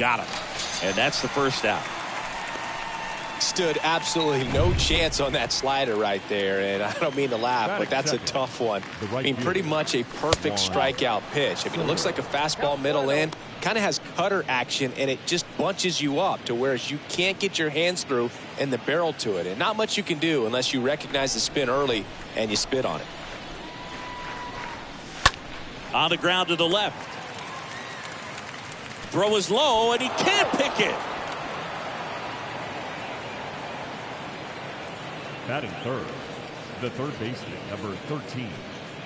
Got him. And that's the first out. Stood absolutely no chance on that slider right there, and I don't mean to laugh, but that's a tough one. I mean, pretty much a perfect strikeout pitch. I mean, it looks like a fastball middle in, kind of has cutter action, and it just bunches you up to where you can't get your hands through and the barrel to it, and not much you can do unless you recognize the spin early and you spit on it. On the ground to the left. Throw is low, and he can't pick it. Batting third, the third baseman, number 13.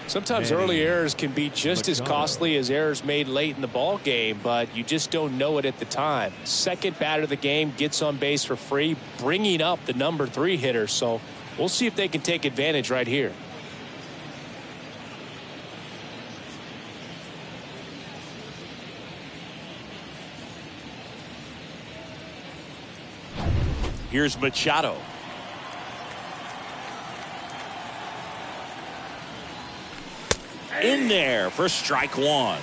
Sometimes early errors can be just as costly as errors made late in the ball game, but you just don't know it at the time. Second batter of the game gets on base for free, bringing up the number 3 hitter. So we'll see if they can take advantage right here. Here's Machado. In there for strike one.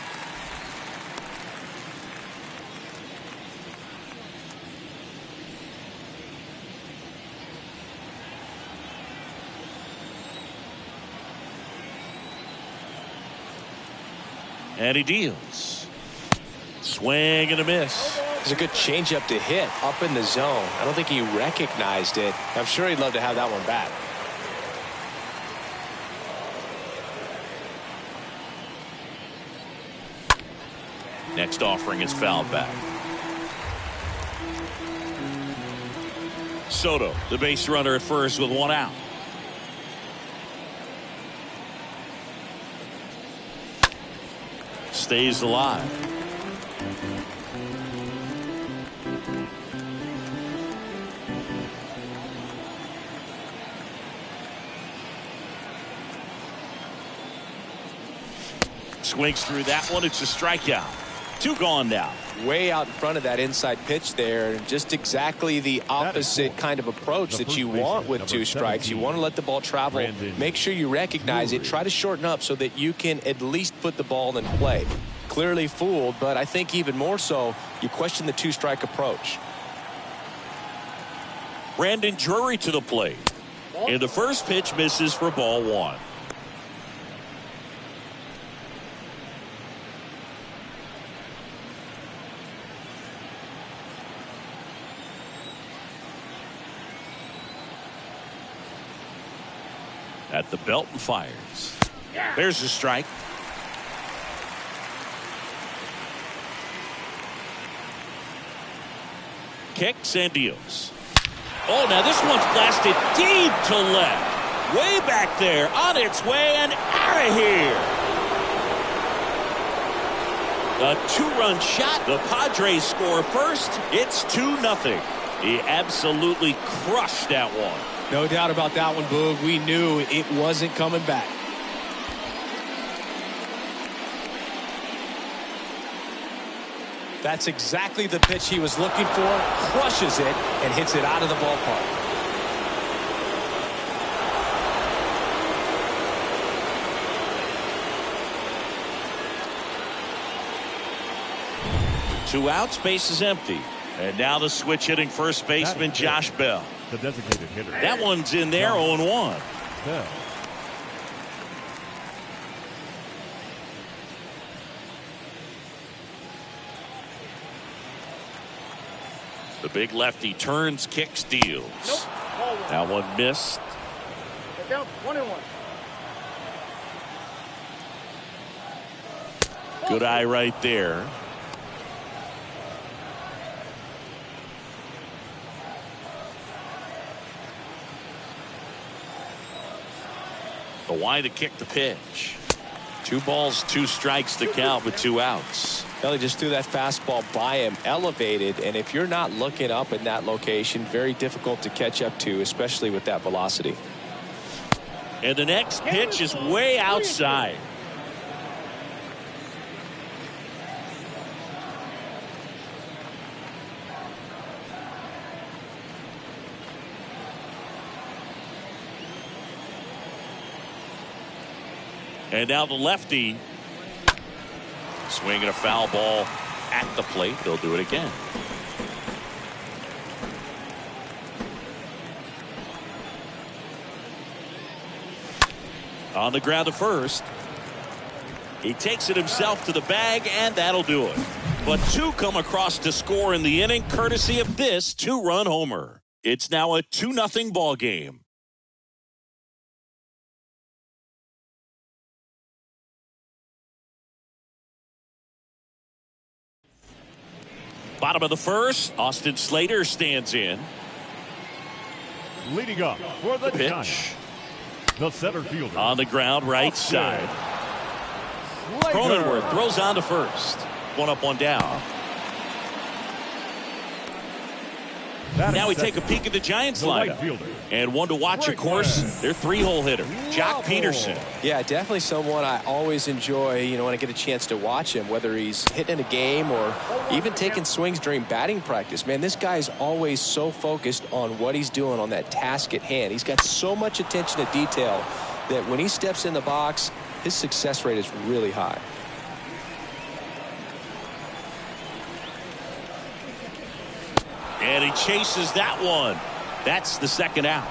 And he deals. Swing and a miss. It's a good changeup to hit up in the zone. I don't think he recognized it. I'm sure he'd love to have that one back. Next offering is fouled back. Soto, the base runner at first with 1 out. Stays alive. Swings through that one. It's a strikeout. 2 gone now. Way out in front of that inside pitch there, and just exactly the opposite kind of approach that you want with 2 strikes. You want to let the ball travel, make sure you recognize it, try to shorten up so that you can at least put the ball in play. Clearly fooled, but I think even more so, you question the 2-strike approach. Brandon Drury to the plate. And the first pitch misses for ball 1. At the belt and fires. There's a strike. Kicks and deals. Oh, now this one's blasted deep to left. Way back there, on its way and out of here. A 2-run shot. The Padres score first. It's 2-0. He absolutely crushed that one. No doubt about that one, Boog. We knew it wasn't coming back. That's exactly the pitch he was looking for. Crushes it and hits it out of the ballpark. Two outs, base is empty. And now the switch hitting first baseman Josh Bell. The designated hitter. That one's in there, 0-1. Bell. The big lefty turns, kicks, deals. That one missed. Down 1-1. Good eye right there. The wide to kick the pitch. 2 balls, 2 strikes to count with 2 outs. Well, he just threw that fastball by him, elevated, and if you're not looking up in that location, very difficult to catch up to, especially with that velocity. And the next pitch is way outside. And now the lefty swinging a foul ball at the plate. They'll do it again. On the ground to first. He takes it himself to the bag, and that'll do it. But two come across to score in the inning, courtesy of this two-run homer. It's now a 2-0 ball game. Bottom of the first, Austin Slater stands in. Leading up for the Pitch. Giants, the center fielder. On the ground, right side. Cronenworth throws on to first. One up, one down. Now we take a peek at the Giants lineup. And one to watch, of course, their three-hole hitter, Jock Peterson. Yeah, definitely someone I always enjoy, when I get a chance to watch him, whether he's hitting in a game or even taking swings during batting practice. Man, this guy is always so focused on what he's doing on that task at hand. He's got so much attention to detail that when he steps in the box, his success rate is really high. And he chases that one. That's the second out.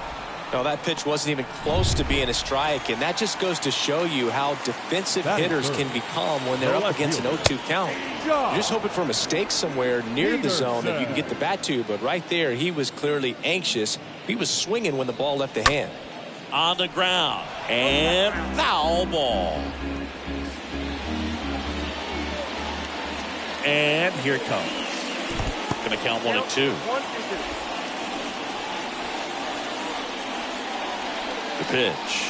No, that pitch wasn't even close to being a strike, and that just goes to show you how defensive hitters can become when they're up against an 0-2 count. You're just hoping for a mistake somewhere near the zone that you can get the bat to, but right there, he was clearly anxious. He was swinging when the ball left the hand. On the ground, and foul ball. And here it comes. Going to count 1-2. The pitch.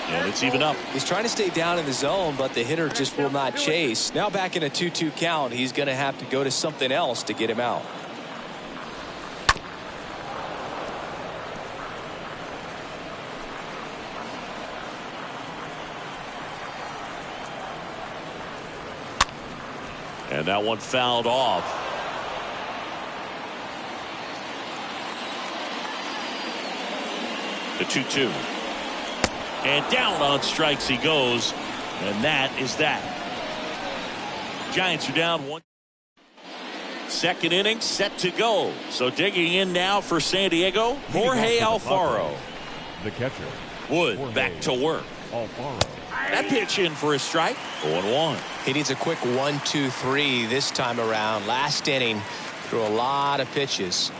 And it's even up. He's trying to stay down in the zone, but the hitter just will not chase. Now back in a 2-2 count, he's going to have to go to something else to get him out. And that one fouled off. The 2-2. And down on strikes he goes. And that is that. Giants are down one. Second inning set to go. So digging in now for San Diego, Jorge Alfaro. The catcher. Wood back to work. Alfaro. That pitch in for a strike. 0-1. He needs a quick 1-2-3 this time around. Last inning threw a lot of pitches.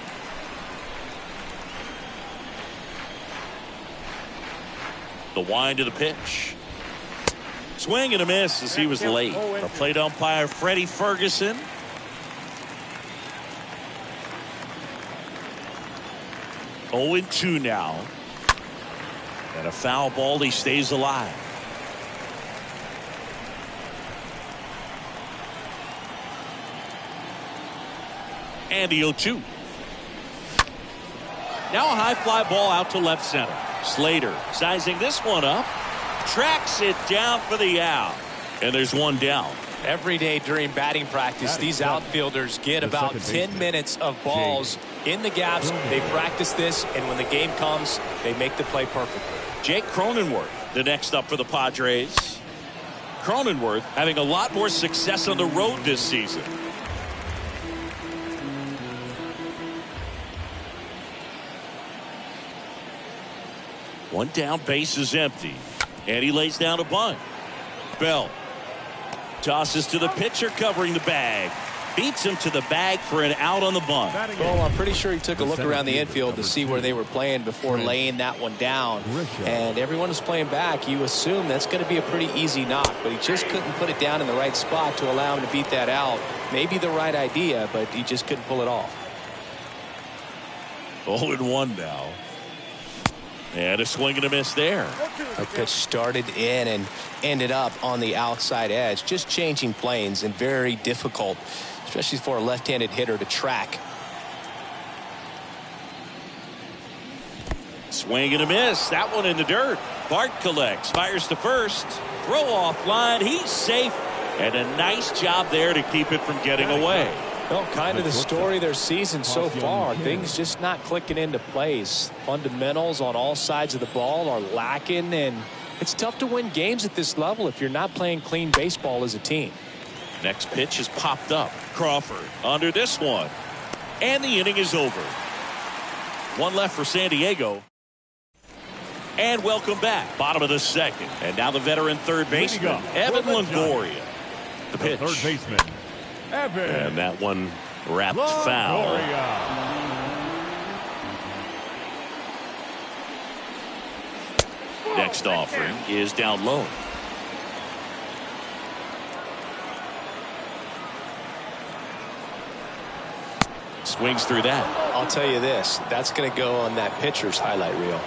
The wind of the pitch. Swing and a miss as he was late. The plate umpire Freddie Ferguson. Oh, 0-2 now. And a foul ball. He stays alive. And the 0-2. Now a high fly ball out to left center. Slater sizing this one up. Tracks it down for the out. And there's one down. Every day during batting practice, these outfilders get about 10 minutes of balls in the gaps. They practice this, and when the game comes, they make the play perfectly. Jake Cronenworth, the next up for the Padres. Cronenworth having a lot more success on the road this season. One down, base is empty. And he lays down a bunt. Bell tosses to the pitcher covering the bag. Beats him to the bag for an out on the bunt. Well, I'm pretty sure he took a look around the infield to see where they were playing before laying that one down. And everyone was playing back. You assume that's going to be a pretty easy knock, but he just couldn't put it down in the right spot to allow him to beat that out. Maybe the right idea, but he just couldn't pull it off. 0-1 now. And a swing and a miss there. A pitch started in and ended up on the outside edge. Just changing planes and very difficult, especially for a left-handed hitter to track. Swing and a miss. That one in the dirt. Bart collects. Fires to first. Throw off line. He's safe. And a nice job there to keep it from getting away. Well, kind of the story of their season so far. Things just not clicking into place. Fundamentals on all sides of the ball are lacking, and it's tough to win games at this level if you're not playing clean baseball as a team. Next pitch is popped up. Crawford under this one. And the inning is over. One left for San Diego. And welcome back. Bottom of the second. And now the veteran third baseman, Evan Longoria. The pitch. Third baseman, Evan. And that one wrapped foul. Next offering is down low. Swings through that. I'll tell you this, that's going to go on that pitcher's highlight reel.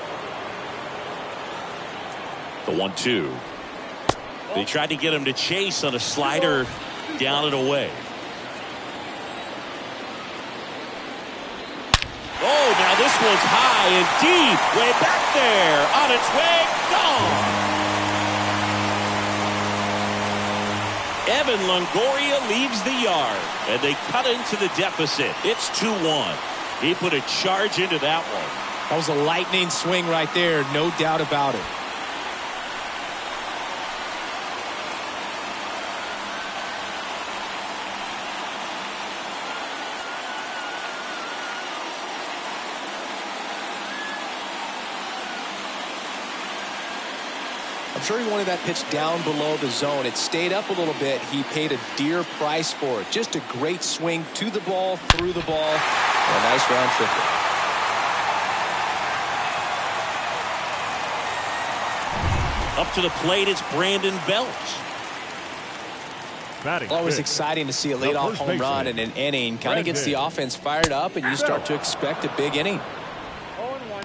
The 1-2. They tried to get him to chase on a slider down and away. Oh, now this one's high and deep. Way back there. On its way. Gone. Evan Longoria leaves the yard. And they cut into the deficit. It's 2-1. He put a charge into that one. That was a lightning swing right there. No doubt about it. I'm sure he wanted that pitch down below the zone. It stayed up a little bit. He paid a dear price for it. Just a great swing to the ball, through the ball. And a nice round tripper. Up to the plate, it's Brandon Belt. Always exciting to see a leadoff home run in an inning. Kind of gets the offense fired up, and you start to expect a big inning. 0-1.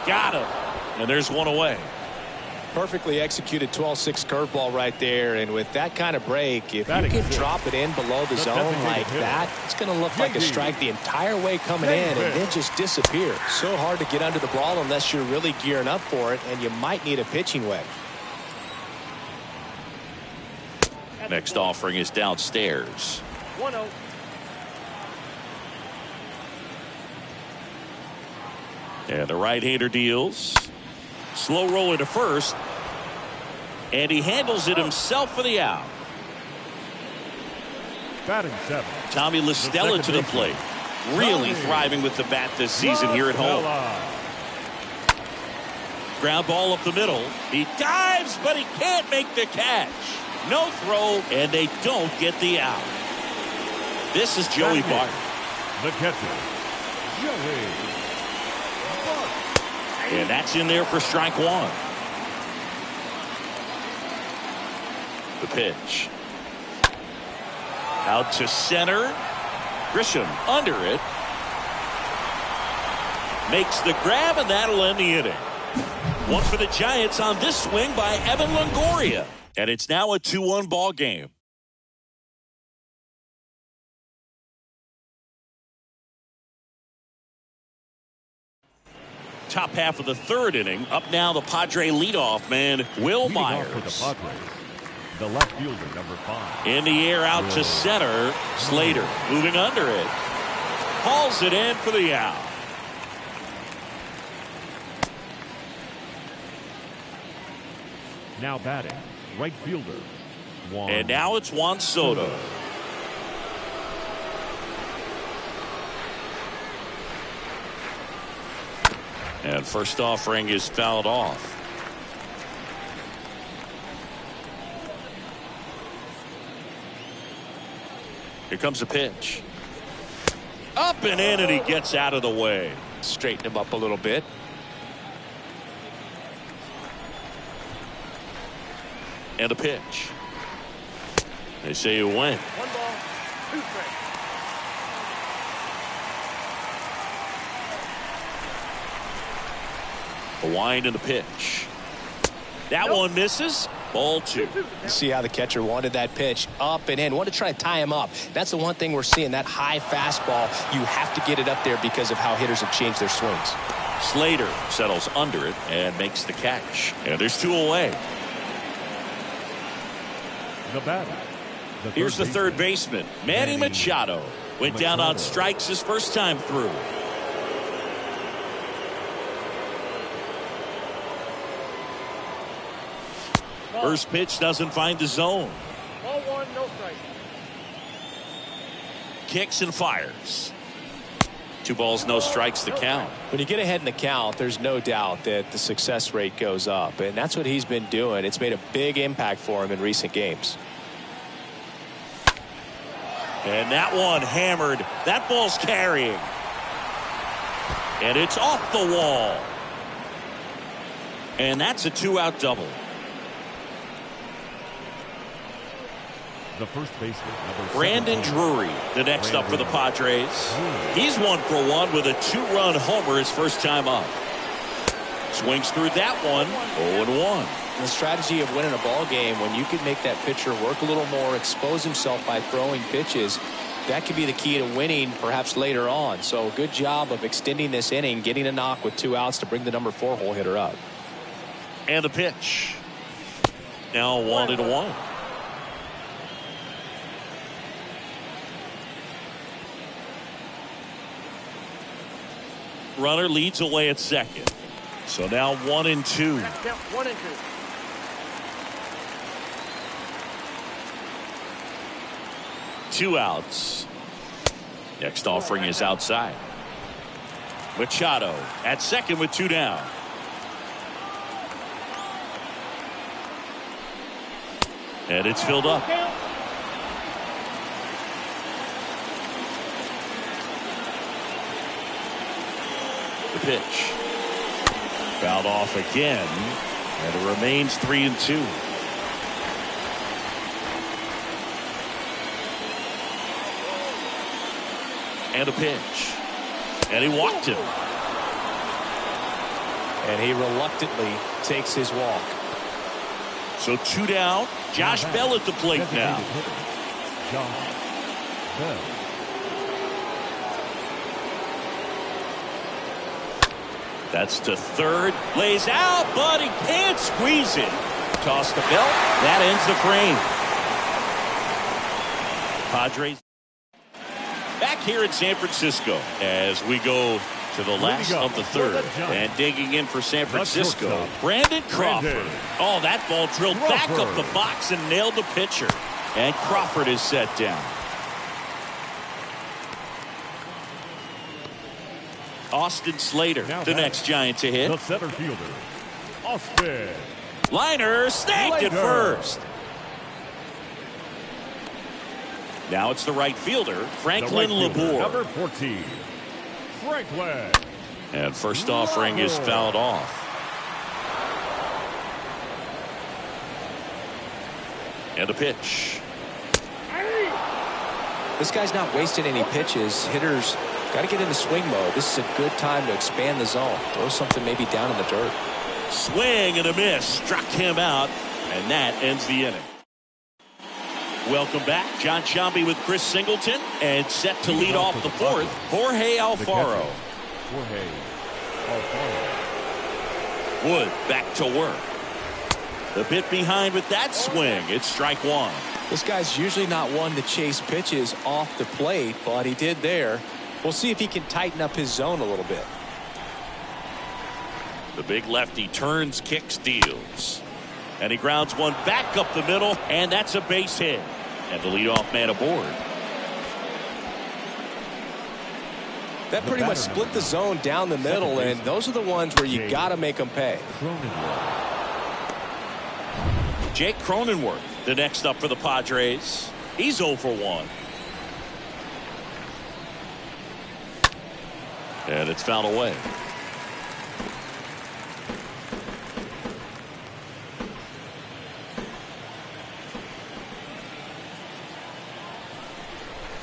Got him. And there's one away. Perfectly executed 12-6 curveball right there. And with that kind of break, if you can drop it in below the zone like that, it's going to look like a strike the entire way coming in and then just disappear. So hard to get under the ball unless you're really gearing up for it, and you might need a pitching wedge. Next offering is downstairs. 1-0. And the right-hander deals. Slow roller to first. And he handles it himself for the out. Batting 7. Tommy La Stella to the plate. Really thriving with the bat this season here at home. Ground ball up the middle. He dives, but he can't make the catch. No throw, and they don't get the out. This is Joey Bart. The catcher, Joey. And that's in there for strike one. The pitch. Out to center. Grisham under it. Makes the grab, and that'll end the inning. One for the Giants on this swing by Evan Longoria. And it's now a 2-1 ball game. Top half of the third inning. Up now the Padre leadoff man, Will Myers. For the Padres, the left fielder, number 5. In the air out to center. Slater moving under it. Hauls it in for the out. Now batting, right fielder, Juan. And now it's Juan Soto. And first offering is fouled off. Here comes the pitch. Up and in, and he gets out of the way. Straighten him up a little bit. And a pitch. They say you win. 1 ball, 2 strikes. A wind and a pitch. That one misses. Ball 2. See how the catcher wanted that pitch up and in. Wanted to try to tie him up. That's the one thing we're seeing. That high fastball, you have to get it up there because of how hitters have changed their swings. Slater settles under it and makes the catch. And there's 2 away. The batter, Here's the third baseman, Manny Machado. Went down on strikes his first time through. First pitch doesn't find the zone. Ball one, no strike. Kicks and fires. 2 balls, no strikes to count. When you get ahead in the count, there's no doubt that the success rate goes up, and that's what he's been doing. It's made a big impact for him in recent games. And that one hammered. That ball's carrying. And it's off the wall. And that's a 2-out double. The first baseman, Brandon Drury, the next up for the Padres. He's 1 for 1 with a 2-run homer his first time up. Swings through that one, 0-1. The strategy of winning a ball game, when you can make that pitcher work a little more, expose himself by throwing pitches, that could be the key to winning perhaps later on. So good job of extending this inning, getting a knock with 2 outs to bring the number 4 hole hitter up. And a pitch. Now 1-1. Runner leads away at second. So now 1-2. 1-2. 2 outs. Next offering is outside. Machado at second with 2 down. And it's filled up. The pitch. Fouled off again. And it remains 3-2. And a pitch. And he walked him. And he reluctantly takes his walk. So 2 down. Josh Bell at the plate now. Josh Bell. That's to third. Lays out, but he can't squeeze it. Toss the belt. That ends the frame. Padres back here in San Francisco as we go to the last of the third. And digging in for San Francisco, Brandon Crawford. Oh, that ball drilled back up the box and nailed the pitcher. And Crawford is set down. Austin Slater, the next Giant to hit. The center fielder, Austin. Liner snagged at first. Now it's the right fielder, Franklin Labor. Number 14, Franklin. And first offering is fouled off. And a pitch. This guy's not wasting any pitches. Hitters got to get into swing mode. This is a good time to expand the zone. Throw something maybe down in the dirt. Swing and a miss. Struck him out. And that ends the inning. Welcome back. John Sciambi with Chris Singleton. And set to lead off the fourth, Jorge Alfaro. Jorge Alfaro. Wood back to work. The bit behind with that swing. It's strike 1. This guy's usually not one to chase pitches off the plate, but he did there. We'll see if he can tighten up his zone a little bit. The big lefty turns, kicks, deals. And he grounds one back up the middle, and that's a base hit. And the leadoff man aboard. That pretty much split the zone down the middle, and those are the ones where you got to make them pay. Jake Cronenworth, the next up for the Padres. He's 0 for 1. And it's fouled away.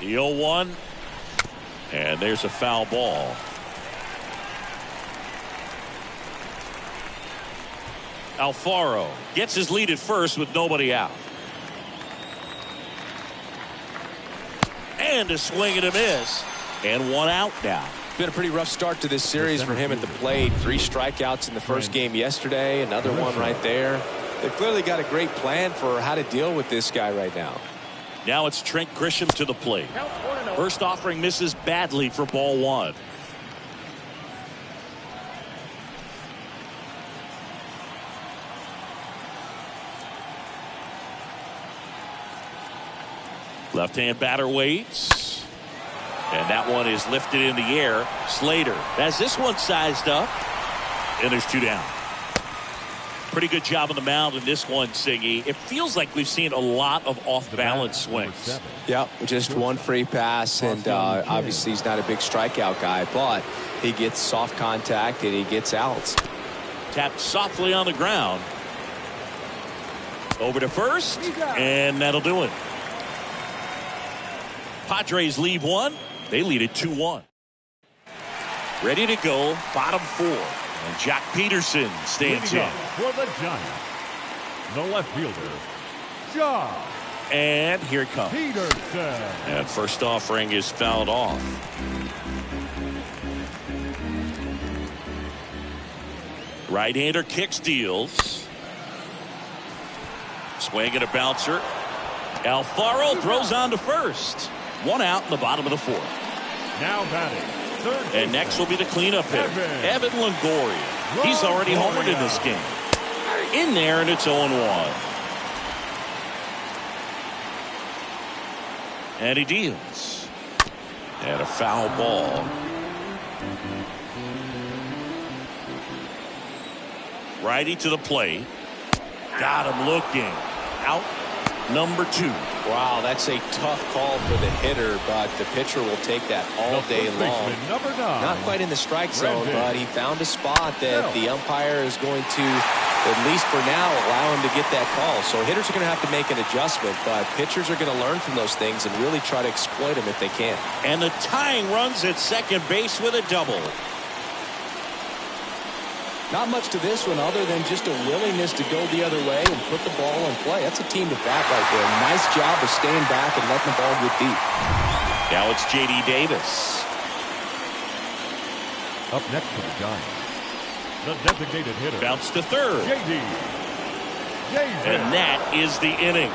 The 0-1. And there's a foul ball. Alfaro gets his lead at first with nobody out. And a swing and a miss. And 1 out now. Been a pretty rough start to this series for him at the plate. 3 strikeouts in the first game yesterday. Another one right there. They've clearly got a great plan for how to deal with this guy right now. Now it's Trent Grisham to the plate. First offering misses badly for ball one. Left-hand batter waits. And that one is lifted in the air. Slater has this one sized up. And there's two down. Pretty good job on the mound in this one, Siggy. It feels like we've seen a lot of off-balance swings. Yep, just one free pass, and obviously he's not a big strikeout guy, but he gets soft contact and he gets outs. Tapped softly on the ground. Over to first, and that'll do it. Padres lead one. They lead it 2-1. Ready to go, bottom four. And Jack Peterson stands in. For the Giants, the left fielder, Josh. And here it comes. Peterson. And first offering is fouled off. Right-hander kicks, deals. Swing and a bouncer. Alfaro throws on to first. One out in the bottom of the fourth. Now batting. And next will be the cleanup hitter, Evan Longoria. He's already homered in this game. In there, and it's 0-1. And he deals. And a foul ball. Righty to the plate. Got him looking. Out number 2. Wow, that's a tough call for the hitter, but the pitcher will take that all day long. Not quite in the strike zone, but he found a spot that the umpire is going to, at least for now, allow him to get that call. So hitters are going to have to make an adjustment, but pitchers are going to learn from those things and really try to exploit them if they can. And the tying runs at second base with a double. Not much to this one other than just a willingness to go the other way and put the ball in play. That's a team to bat right there. Nice job of staying back and letting the ball get deep. Now it's J.D. Davis. Up next for the Giants, the designated hitter. Bounce to third. J.D. And that is the inning.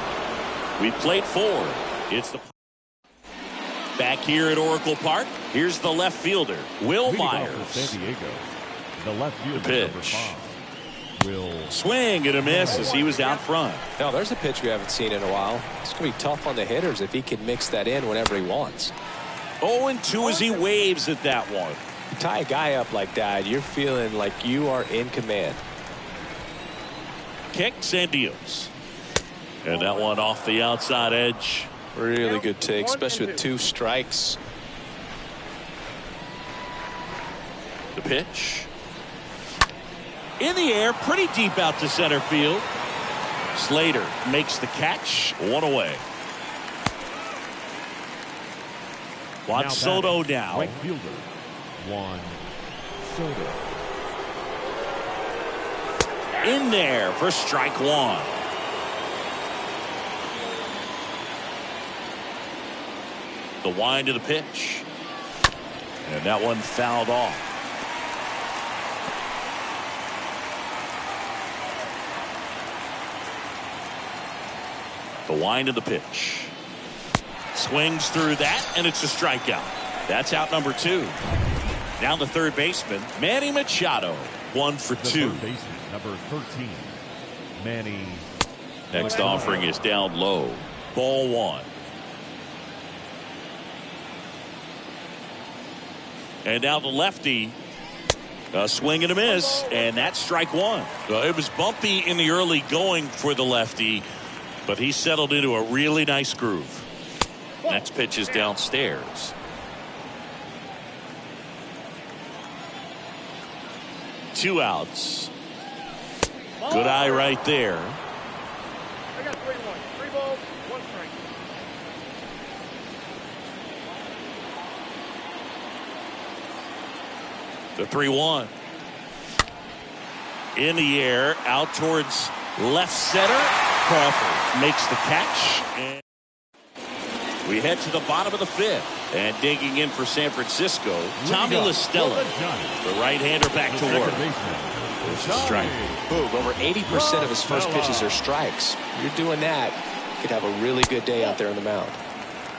We played 4. It's the back here at Oracle Park. Here's the left fielder, Will Myers. San Diego. The left fielder, pitch. Will swing and a miss as he was out front. Now there's a pitch we haven't seen in a while. It's going to be tough on the hitters if he can mix that in whenever he wants. 0-2 as he waves at that one. You tie a guy up like that, you're feeling like you are in command. Kicks and deals. And that one off the outside edge. Really good take, especially with 2 strikes. The pitch. In the air, pretty deep out to center field. Slater makes the catch. 1 away. Juan Soto now. Right fielder, Juan Soto. In there for strike 1. The wind of the pitch. And that one fouled off. The wind of the pitch. Swings through that, and it's a strikeout. That's out number 2. Down the third baseman, Manny Machado. 1 for 2. Third baseman, number 13, Manny. Next offering is down low. Ball 1. And now the lefty. A swing and a miss, and that's strike 1. It was bumpy in the early going for the lefty, but he settled into a really nice groove. Next pitch is downstairs. Two outs. Good eye right there. I got 3-1. 3 balls, 1 strike. The 3-1. In the air, out towards left center. Crawford makes the catch. And we head to the bottom of the 5th. And digging in for San Francisco, Tommy La Stella, the right-hander, back to work. There's a strike. Boog, over 80% of his first pitches are strikes. You're doing that, could have a really good day out there on the mound.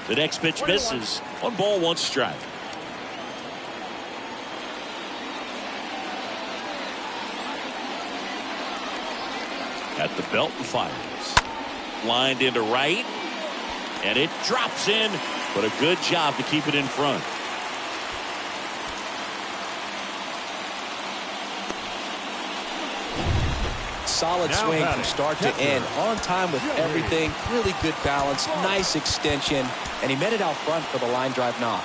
The next pitch misses. 1 ball, 1 strike. At the belt and fires. Lined into right. And it drops in. But a good job to keep it in front. Solid swing from start to end. On time with everything. Really good balance. Nice extension. And he met it out front for the line drive knock.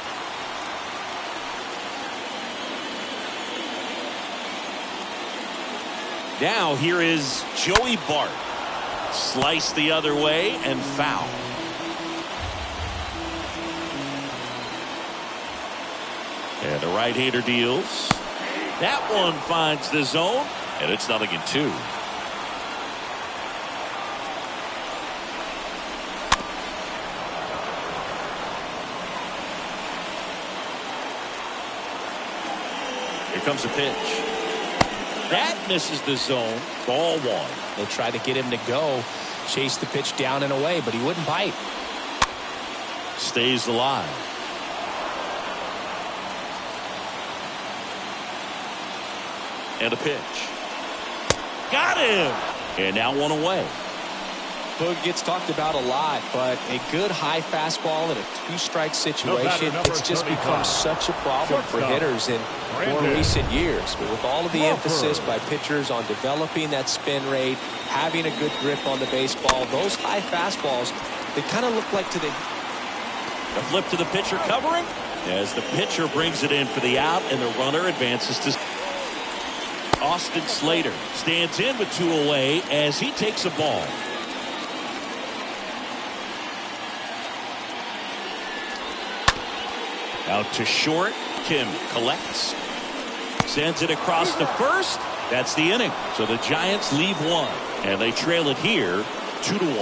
Now here is Joey Bart. Slice the other way and foul. And the right-hander deals. That one finds the zone. And it's 0-2. Here comes a pitch. That misses the zone. Ball 1. They tried to get him to go. Chase the pitch down and away, but he wouldn't bite. Stays alive. And a pitch. Got him. And now 1 away. Boog gets talked about a lot, but a good high fastball in a 2-strike situation, it's just become such a problem for hitters in more recent years. But with all of the emphasis by pitchers on developing that spin rate, having a good grip on the baseball, those high fastballs, they kind of look like today. The flip to the pitcher covering as the pitcher brings it in for the out, and the runner advances to Austin Slater. Stands in with 2 away as he takes a ball. Out to short. Kim collects. Sends it across to first. That's the inning. So the Giants leave 1. And they trail it here 2-1.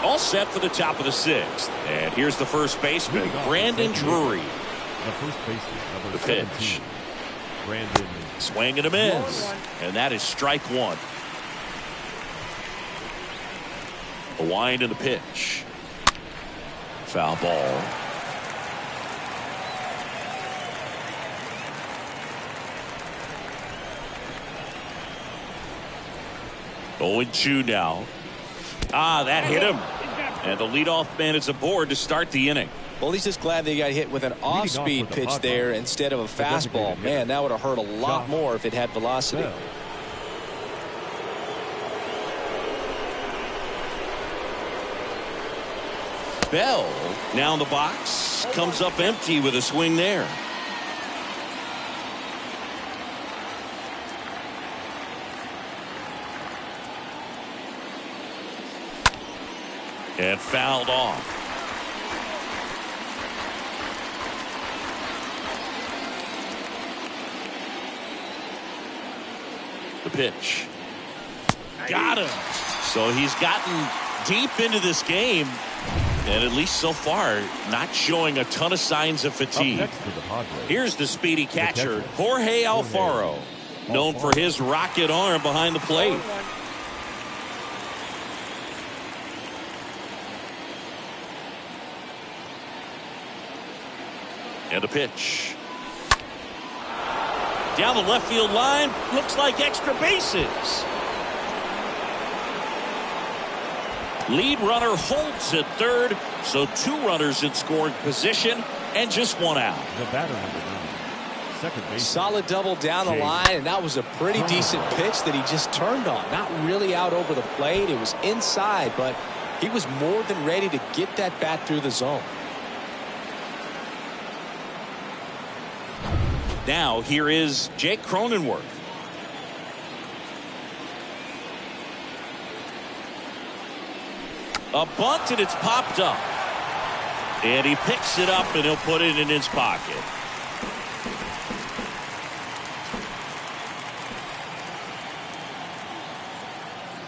All set for the top of the 6th. And here's the first baseman, Brandon Drury. The first baseman, number the pitch. 17, Brandon. Swing and a miss. And that is strike 1. The wind and the pitch. Foul ball. Oh, 2 now. That hit him. And the leadoff man is aboard to start the inning. Well, he's just glad they got hit with an off-speed pitch there instead of a fastball. Man, that would have hurt a lot more if it had velocity. Bell now in the box. Comes up empty with a swing there. And fouled off. The pitch. Got him. So he's gotten deep into this game. And at least so far, not showing a ton of signs of fatigue. Here's the speedy catcher, Jorge Alfaro, known for his rocket arm behind the plate. And a pitch. Down the left field line, looks like extra bases. Lead runner holds at third, so 2 runners in scoring position and just 1 out. The batter number 9, second base. Solid double down the line, and that was a pretty decent pitch that he just turned on. Not really out over the plate. It was inside, but he was more than ready to get that bat through the zone. Now here is Jake Cronenworth. A bunt, and it's popped up. And he picks it up, and he'll put it in his pocket.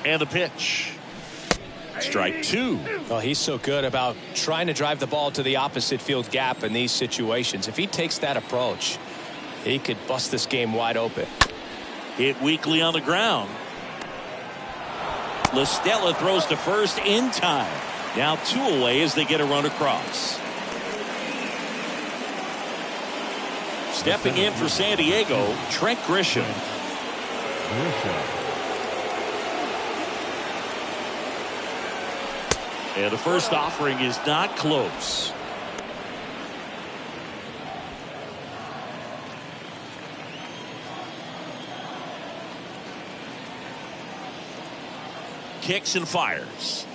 And the pitch. Strike 2. Well, he's so good about trying to drive the ball to the opposite field gap in these situations. If he takes that approach, He could bust this game wide open. Hit weakly on the ground. La Stella throws to first in time. Now 2 away as they get a run across. Stepping in for San Diego, Trent Grisham. And the first offering is not close. Kicks and fires.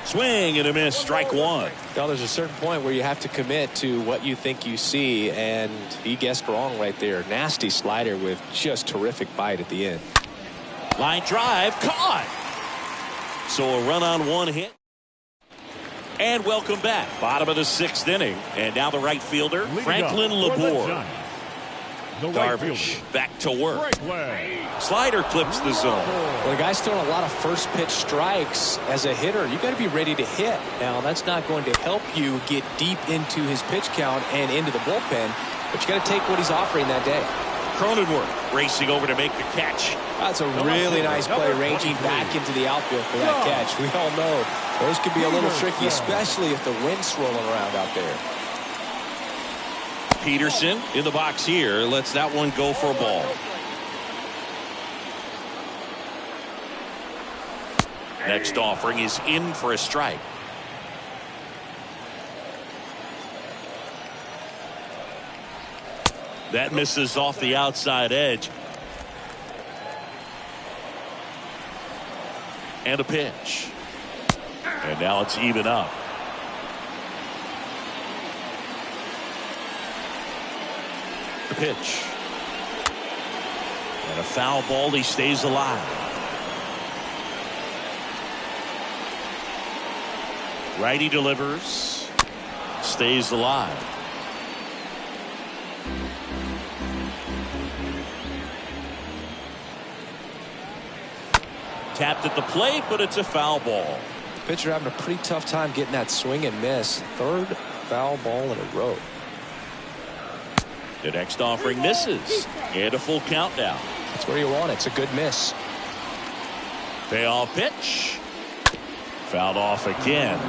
Swing and a miss, strike 1. Now there's a certain point where you have to commit to what you think you see, and he guessed wrong right there. Nasty slider with just terrific bite at the end. Line drive, caught. So a run on 1 hit. And welcome back. Bottom of the 6th inning. And now the right fielder, Franklin Labor. Darvish back to work. Slider clips the zone. Well, the guy's throwing a lot of first pitch strikes. As a hitter, you got to be ready to hit. Now, that's not going to help you get deep into his pitch count and into the bullpen, but you got to take what he's offering that day. Cronenworth racing over to make the catch. That's a really nice play, ranging back into the outfield for that catch. We all know those could be a little tricky, especially if the wind's swirling around out there. Peterson in the box here. Lets that one go for a ball. Next offering is in for a strike. That misses off the outside edge. And a pitch. And now it's even up. The pitch. And a foul ball. He stays alive. Righty delivers. Stays alive. Tapped at the plate, but it's a foul ball. Pitcher having a pretty tough time getting that swing and miss. 3rd foul ball in a row. The next offering misses. And a full count now. That's where you want it. It's a good miss. Payoff pitch. Fouled off again.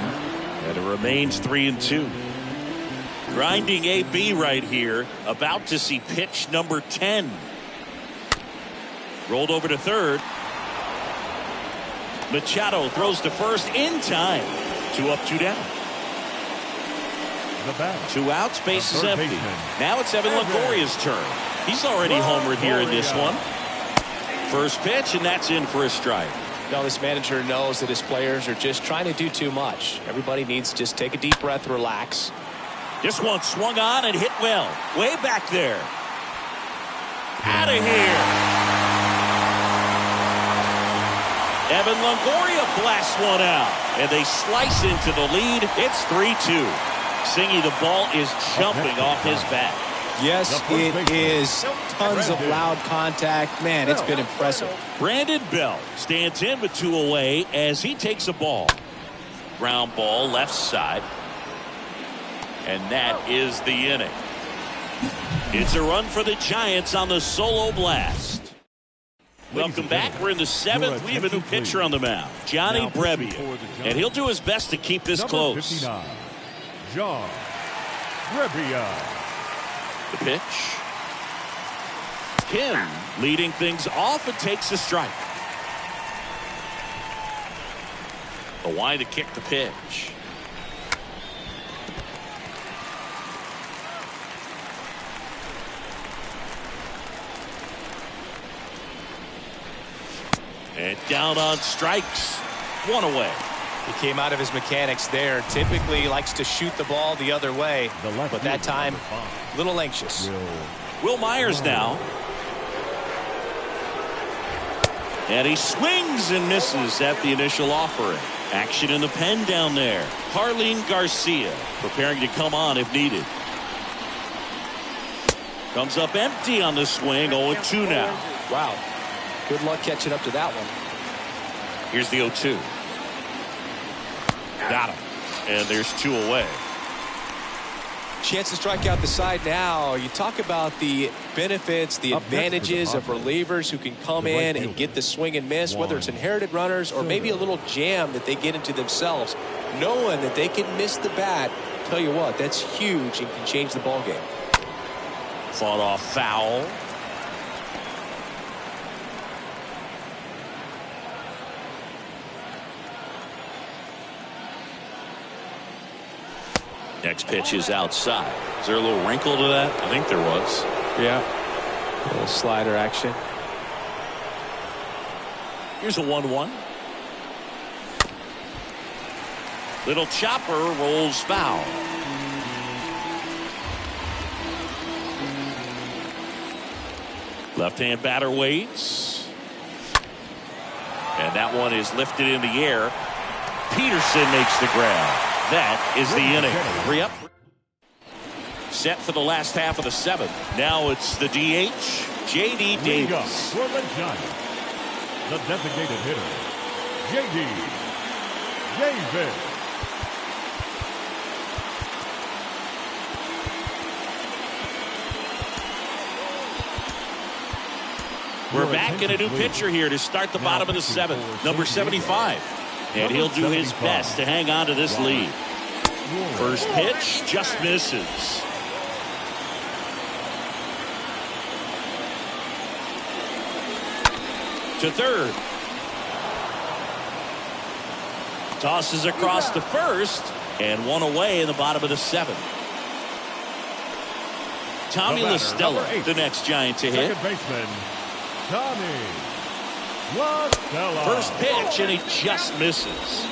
And it remains 3-2. Grinding AB right here. About to see pitch number 10. Rolled over to third. Machado throws to first in time. 2 up, 2 down. 2 outs, base is empty. Now it's Evan Longoria's turn. He's already homered here in this one. First pitch, and that's in for a strike. Now this manager knows that his players are just trying to do too much. Everybody needs to just take a deep breath, relax. This one swung on and hit well. Way back there. Out of here. Evan Longoria blasts one out. And they slice into the lead. It's 3-2. Singy, the ball is jumping off his bat. Yes, it is. Tons of loud contact. Man, it's been impressive. Brandon Belt stands in with 2 away as he takes a ball. Ground ball left side. And that is the inning. It's a run for the Giants on the solo blast. Welcome back. We're in the 7th. We have a new pitcher on the mound, Johnny Brebbia. And he'll do his best to keep this close. John Brebbia. The pitch. Kim leading things off and takes a strike. The wind to kick the pitch. And down on strikes. 1 away. He came out of his mechanics there. Typically he likes to shoot the ball the other way, but that time a little anxious. Will Myers now. And he swings and misses at the initial offering. Action in the pen down there. Harleen Garcia preparing to come on if needed. Comes up empty on the swing. 0-2 now. Wow. Good luck catching up to that one. Here's the 0-2. Got him. And there's 2 away. Chance to strike out the side now. You talk about the benefits, the advantages of relievers who can come in and get the swing and miss, whether it's inherited runners or maybe a little jam that they get into themselves. Knowing that they can miss the bat, tell you what, that's huge and can change the ball game. Fought off foul. Next pitch is outside. Is there a little wrinkle to that? I think there was. Yeah. A little slider action. Here's a 1-1. Little chopper rolls foul. Left-hand batter waits. And that one is lifted in the air. Peterson makes the grab. That is the inning. 3 up. Set for the last half of the 7th. Now it's the DH, J.D. Davis. For the Giants, the designated hitter, J.D. Davis. We're back in a new pitcher here to start the bottom of the 7th. Number 75. And he'll do his best to hang on to this lead. First pitch just misses. To third. Tosses across to first. And one away in the bottom of the 7th. Tommy La Stella, the next Giant to hit. Second baseman, Tommy La Stella. First pitch, and he just misses.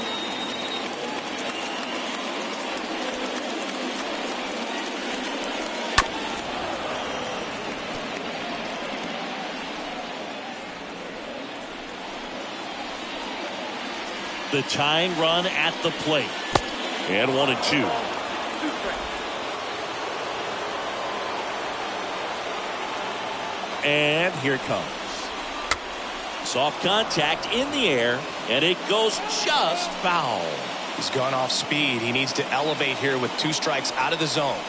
The tying run at the plate. And 1-2. And here it comes. Soft contact in the air, and it goes just foul. He's gone off speed. He needs to elevate here with 2 strikes out of the zone.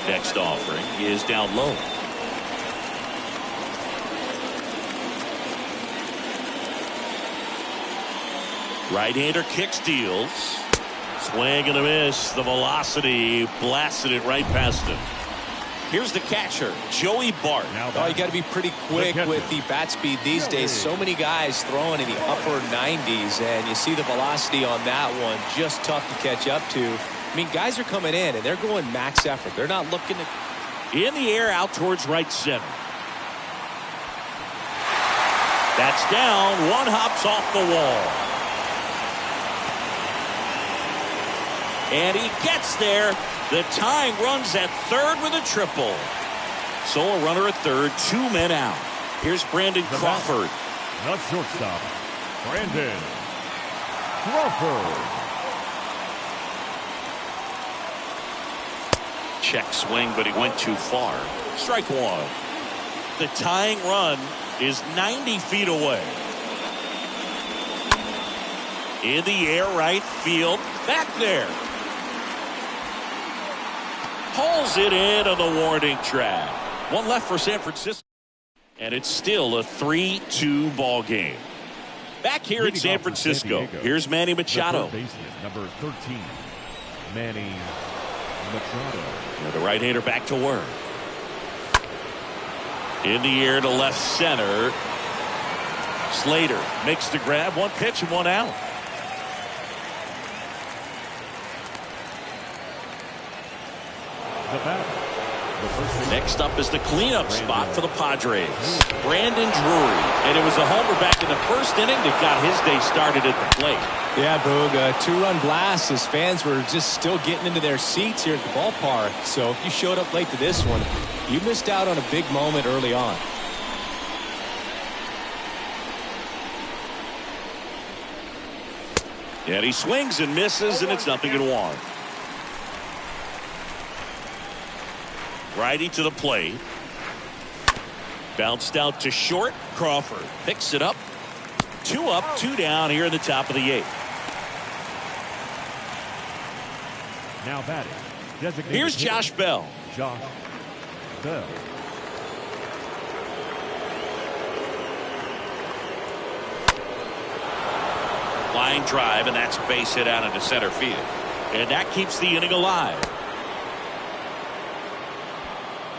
Next offering is down low. Right-hander kick steals. Swing and a miss. The velocity blasted it right past him. Here's the catcher, Joey Bart. Oh, you got to be pretty quick with the bat speed these days. So many guys throwing in the upper 90s, and you see the velocity on that one. Just tough to catch up to. I mean, guys are coming in, and they're going max effort. They're not looking to... In the air, out towards right center. That's down. One hops off the wall. And he gets there. The tying runs at third with a triple. So a runner at third, 2 men out. Here's Brandon Crawford. The shortstop, Brandon Crawford. Check swing, but he went too far. Strike 1. The tying run is 90 feet away. In the air, right field. Back there. Pulls it in on the warning track. One left for San Francisco. And it's still a 3-2 ball game. Back here in San Francisco, here's Manny Machado. Number 13, Manny Machado. And the right-hander back to work. In the air to left center. Slater makes the grab. 1 pitch and 1 out. Next up is the cleanup spot for the Padres. Brandon Drury. And it was a homer back in the first inning that got his day started at the plate. Yeah, Boog, a 2-run blast. His fans were just still getting into their seats here at the ballpark. So if you showed up late to this one, you missed out on a big moment early on. And he swings and misses, and it's 0-1. Righty to the plate. Bounced out to short. Crawford picks it up. 2 up, 2 down here in the top of the 8th. Now batting. Here's Josh Bell. Josh Bell. Line drive, and that's a base hit out into center field. And that keeps the inning alive.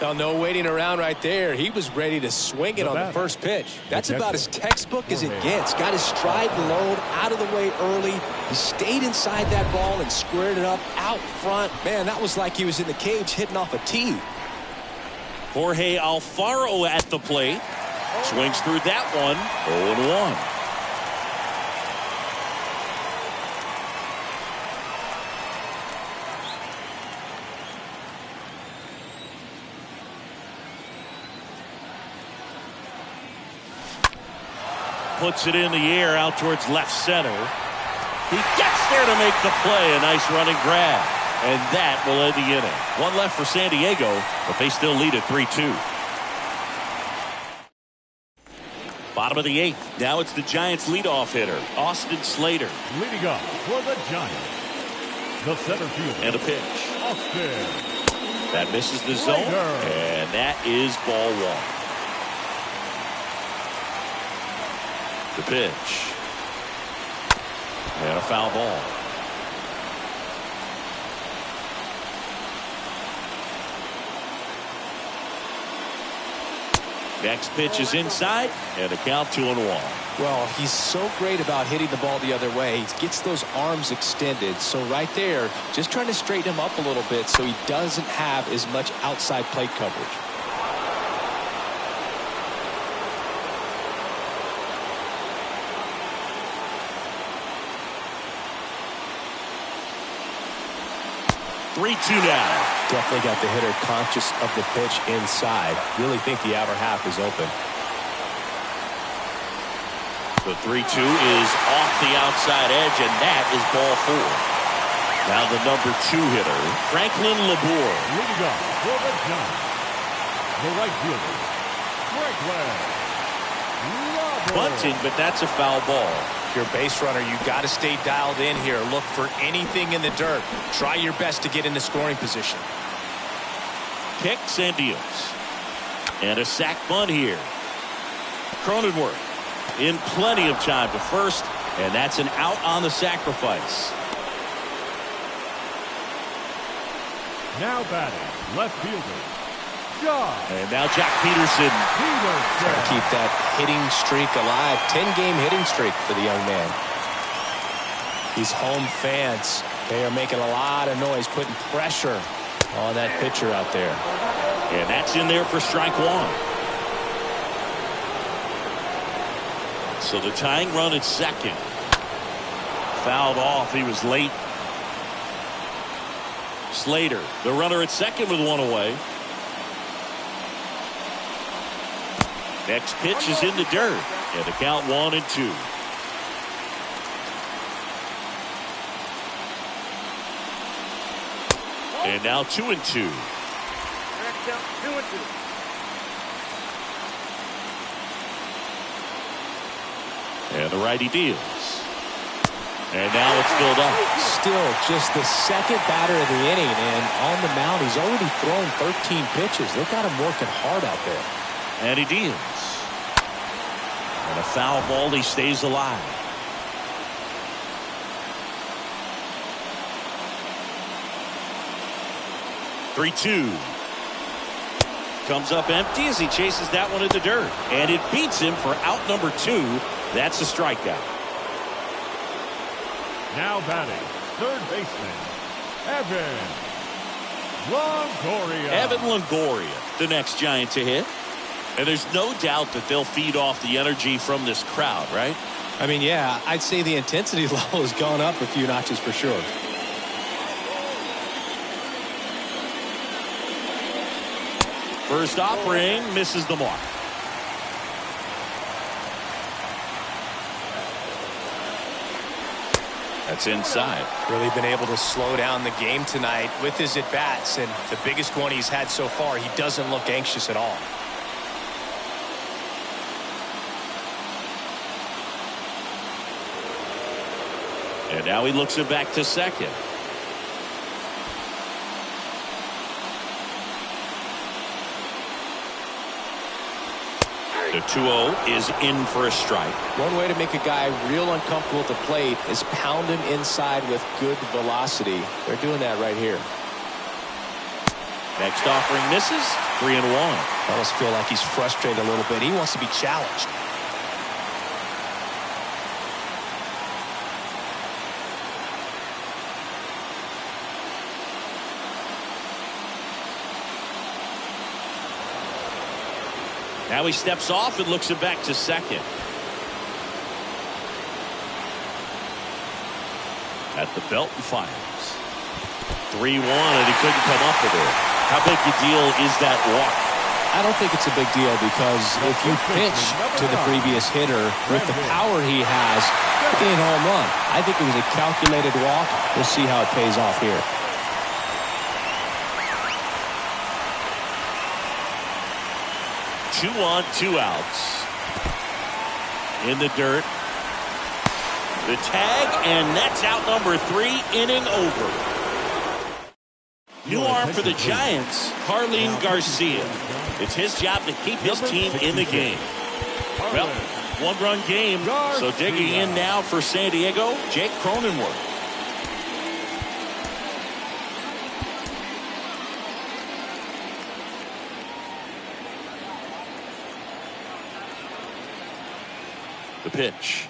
Now, no waiting around right there. He was ready to swing it on the first pitch. That's about as textbook as it gets. Got his stride low, out of the way early. He stayed inside that ball and squared it up out front. Man, that was like he was in the cage hitting off a tee. Jorge Alfaro at the plate. Swings through that one. 0-1. Puts it in the air out towards left center. He gets there to make the play. A nice running grab. And that will end the inning. One left for San Diego, but they still lead at 3-2. Bottom of the 8th. Now it's the Giants leadoff hitter, Austin Slater. Leading up for the Giants, the center fielder. And a pitch. Austin. That misses the zone. And that is ball 1. The pitch. And a foul ball. Next pitch is inside, and a count 2-1. Well, he's so great about hitting the ball the other way. He gets those arms extended. So right there, just trying to straighten him up a little bit so he doesn't have as much outside plate coverage. Now. Definitely got the hitter conscious of the pitch inside. Really think the outer half is open. The 3-2 is off the outside edge, and that is ball 4. Now the number 2 hitter, Franklin Labor. Leading up for the Giants, the right fielder, Franklin Labor. Bunting, but that's a foul ball. If you're a base runner, you got to stay dialed in here. Look for anything in the dirt. Try your best to get into scoring position. Kicks and deals. And a sac bunt here. Cronenworth in plenty of time to first, and that's an out on the sacrifice. Now batting, left fielder, Josh. And now Jack Peterson. Trying to keep that hitting streak alive. 10-game hitting streak for the young man. These home fans, they are making a lot of noise, putting pressure on that pitcher out there. And that's in there for strike 1. So the tying run at second. Fouled off. He was late. Slater, the runner at second with 1 away. Next pitch is in the dirt. And the count 1-2. And now 2-2. Count 2-2. And the righty deals. And now it's filled up. Still just the second batter of the inning, and on the mound he's already thrown 13 pitches. Look at him working hard out there. And he deals. And a foul ball. He stays alive. Three-two. Comes up empty as he chases that one in the dirt. And it beats him for out number 2. That's a strikeout. Now batting, third baseman, Evan Longoria. Evan Longoria, the next Giant to hit. And there's no doubt that they'll feed off the energy from this crowd, right? I mean, yeah, I'd say the intensity level has gone up a few notches for sure. First offering misses the mark. That's inside. Really been able to slow down the game tonight with his at-bats, and the biggest one he's had so far, he doesn't look anxious at all. And now he looks it back to second. The 2-0 is in for a strike. One way to make a guy real uncomfortable at the plate is pound him inside with good velocity. They're doing that right here. Next offering misses. 3-1. I almost feel like he's frustrated a little bit. He wants to be challenged. Now he steps off and looks it back to second. At the belt and fires. 3-1, and he couldn't come up with it. How big a deal is that walk? I don't think it's a big deal because if you pitch to the previous hitter with the power he has, hitting a home run. I think it was a calculated walk. We'll see how it pays off here. Two on, 2 outs. In the dirt. The tag, and that's out number 3, inning over. New arm for the Giants, Carlin Garcia. It's his job to keep his team in the game. Well, 1-run game, so digging in now for San Diego, Jake Cronenworth. The pitch.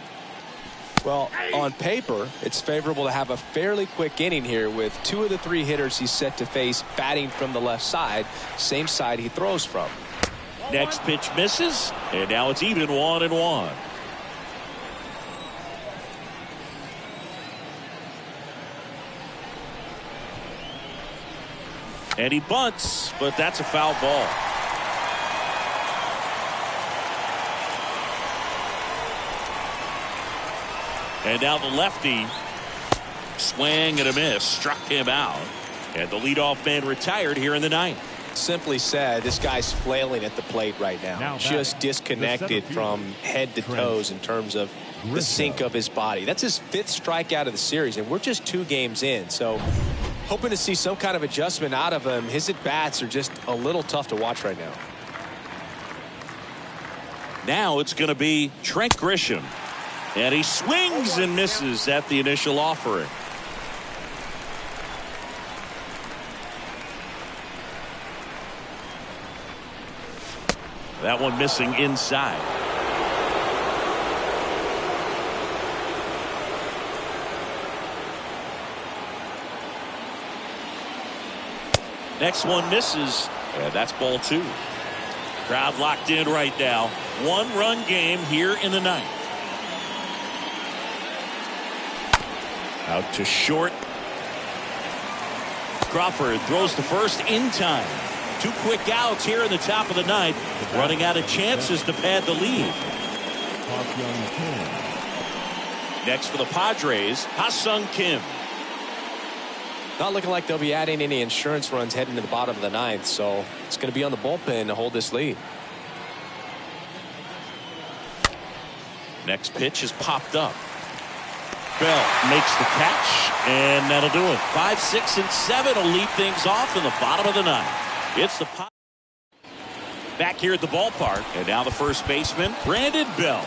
Well, on paper, it's favorable to have a fairly quick inning here with 2 of the 3 hitters he's set to face batting from the left side, same side he throws from. Next pitch misses, and now it's even 1-1. And he bunts, but that's a foul ball. And now the lefty, swing and a miss, struck him out. And the leadoff man retired here in the 9th. Simply said, this guy's flailing at the plate right now just disconnected from head to toes in terms of the sink of his body. That's his 5th strikeout of the series, and we're just 2 games in. So hoping to see some kind of adjustment out of him. His at-bats are just a little tough to watch right now. Now it's going to be Trent Grisham. And he swings and misses at the initial offering. That one missing inside. Next one misses, and that's ball 2. Crowd locked in right now. 1-run game here in the 9th. Out to short. Crawford throws to first in time. 2 quick outs here in the top of the 9th. Running out of chances to pad the lead. Next for the Padres, Ha-Seong Kim. Not looking like they'll be adding any insurance runs heading to the bottom of the 9th, so it's going to be on the bullpen to hold this lead. Next pitch is popped up. Bell makes the catch, and that'll do it. 5, 6, and 7 will lead things off in the bottom of the 9th. It's the back here at the ballpark, and now the first baseman, Brandon Bell.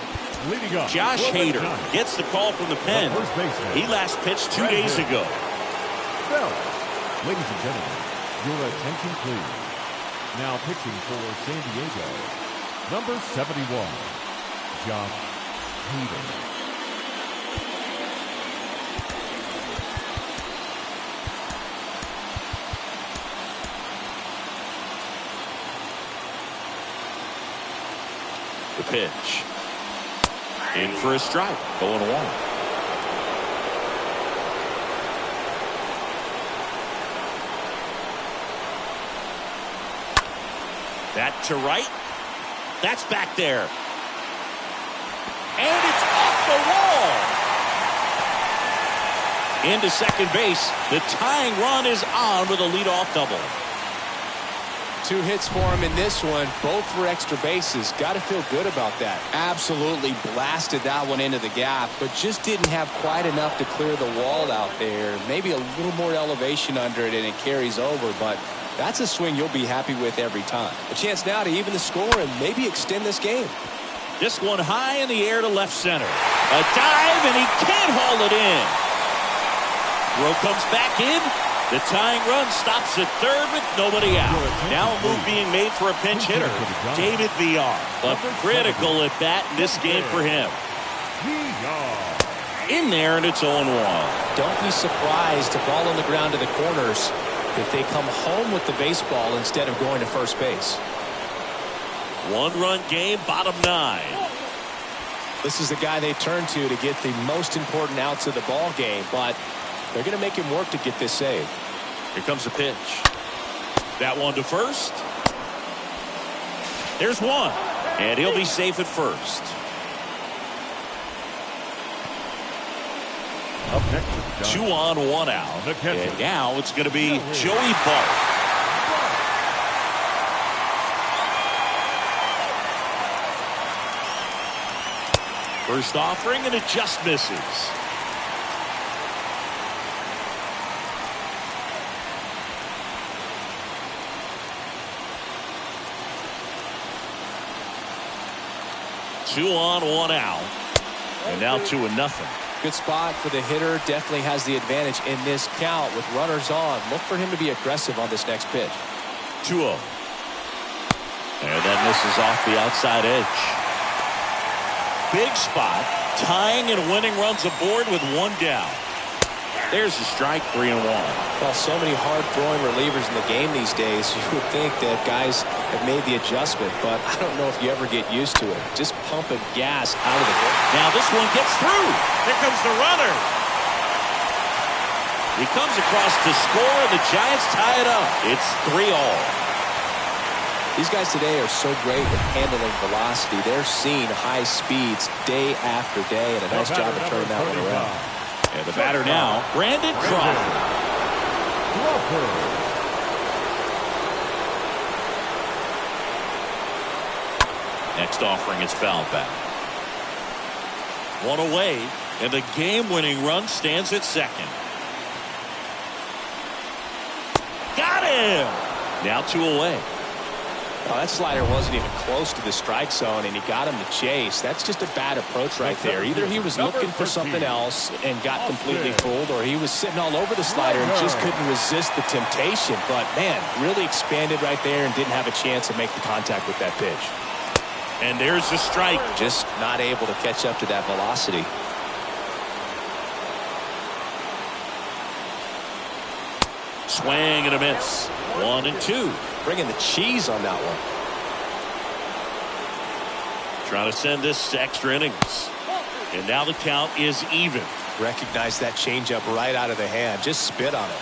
Josh Hader gets the call from the pen. He last pitched 2 days ago. Bell. Ladies and gentlemen, your attention please. Now pitching for San Diego, number 71, Josh Hader. The pitch. In for a strike. 0-1. That to right. That's back there. And it's off the wall. Into second base. The tying run is on with a leadoff double. 2 hits for him in this one, both for extra bases. Got to feel good about that. Absolutely blasted that one into the gap, but just didn't have quite enough to clear the wall out there. Maybe a little more elevation under it and it carries over, but That's a swing you'll be happy with every time. A chance now to even the score and maybe extend this game. This one high in the air to left center. A dive, and he can't haul it in. Throw comes back in. The tying run stops at third with nobody out. Now a move being made for a pinch hitter, David Villar. A critical at bat in this game for him. In there, and it's 0-1. Don't be surprised to ball on the ground to the corners if they come home with the baseball instead of going to first base. One-run game, bottom 9. This is the guy they turn to get the most important outs of the ball game, but they're going to make him work to get this save. Here comes a pitch. That one to first. There's one, and he'll be safe at first. Up next, 2 on, 1 out. And now it's going to be Joey Bart. First offering, and it just misses. Two on, 1 out. And now 2-0. Good spot for the hitter. Definitely has the advantage in this count with runners on. Look for him to be aggressive on this next pitch. 2-0. And that misses off the outside edge. Big spot. Tying and winning runs aboard with 1 down. There's a strike, 3-1. Well, so many hard-throwing relievers in the game these days, you would think that guys have made the adjustment, but I don't know if you ever get used to it. Just pumping gas out of the ball. Now this one gets through. Here comes the runner. He comes across to score, and the Giants tie it up. It's 3-3. These guys today are so great at handling velocity. They're seeing high speeds day after day, and a nice job of turning that one around. And the batter now, Brandon Crawford. Next offering is fouled back. 1 away, and the game-winning run stands at second. Got him! Now 2 away. Well, that slider wasn't even close to the strike zone, and he got him to chase. That's just a bad approach right there. Either he was looking for something else and got completely fooled, or he was sitting all over the slider and just couldn't resist the temptation. But, man, really expanded right there and didn't have a chance to make the contact with that pitch. And there's the strike. Just not able to catch up to that velocity. Swing and a miss. 1-2. Bringing the cheese on that one. Trying to send this to extra innings. And now the count is even. Recognize that changeup right out of the hand. Just spit on it.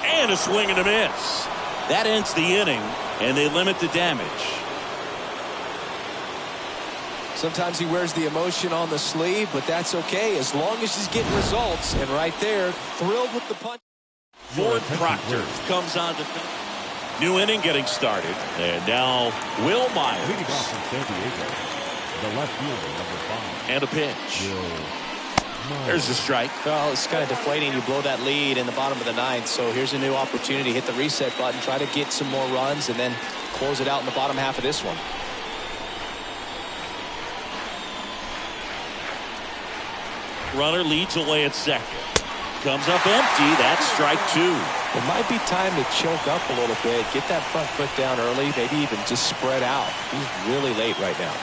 And a swing and a miss. That ends the inning, and they limit the damage. Sometimes he wears the emotion on the sleeve, but that's okay as long as he's getting results. And right there, thrilled with the punch. Ford Proctor comes on to new inning getting started. And now Will Myers. Leading off from San Diego, the left fielder, number 5. And a pitch. There's the strike. Well, it's kind of deflating. You blow that lead in the bottom of the 9th. So here's a new opportunity. Hit the reset button, try to get some more runs, and then close it out in the bottom half of this one. Runner leads away at second. Comes up empty. That's strike 2. It might be time to choke up a little bit. Get that front foot down early. Maybe even just spread out. He's really late right now.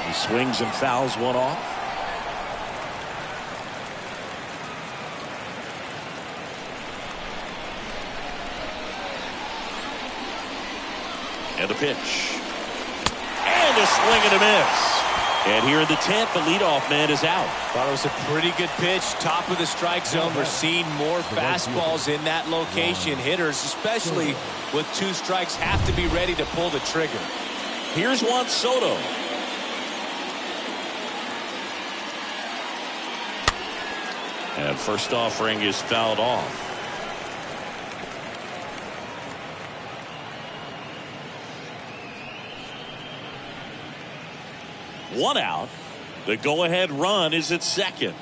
He swings and fouls one off. And a pitch. And a swing and a miss. And here in the 10th, the leadoff man is out. Thought it was a pretty good pitch. Top of the strike zone. We're seeing more fastballs in that location. Hitters, especially with 2 strikes, have to be ready to pull the trigger. Here's Juan Soto. And first offering is fouled off. One out. The go-ahead run is at second.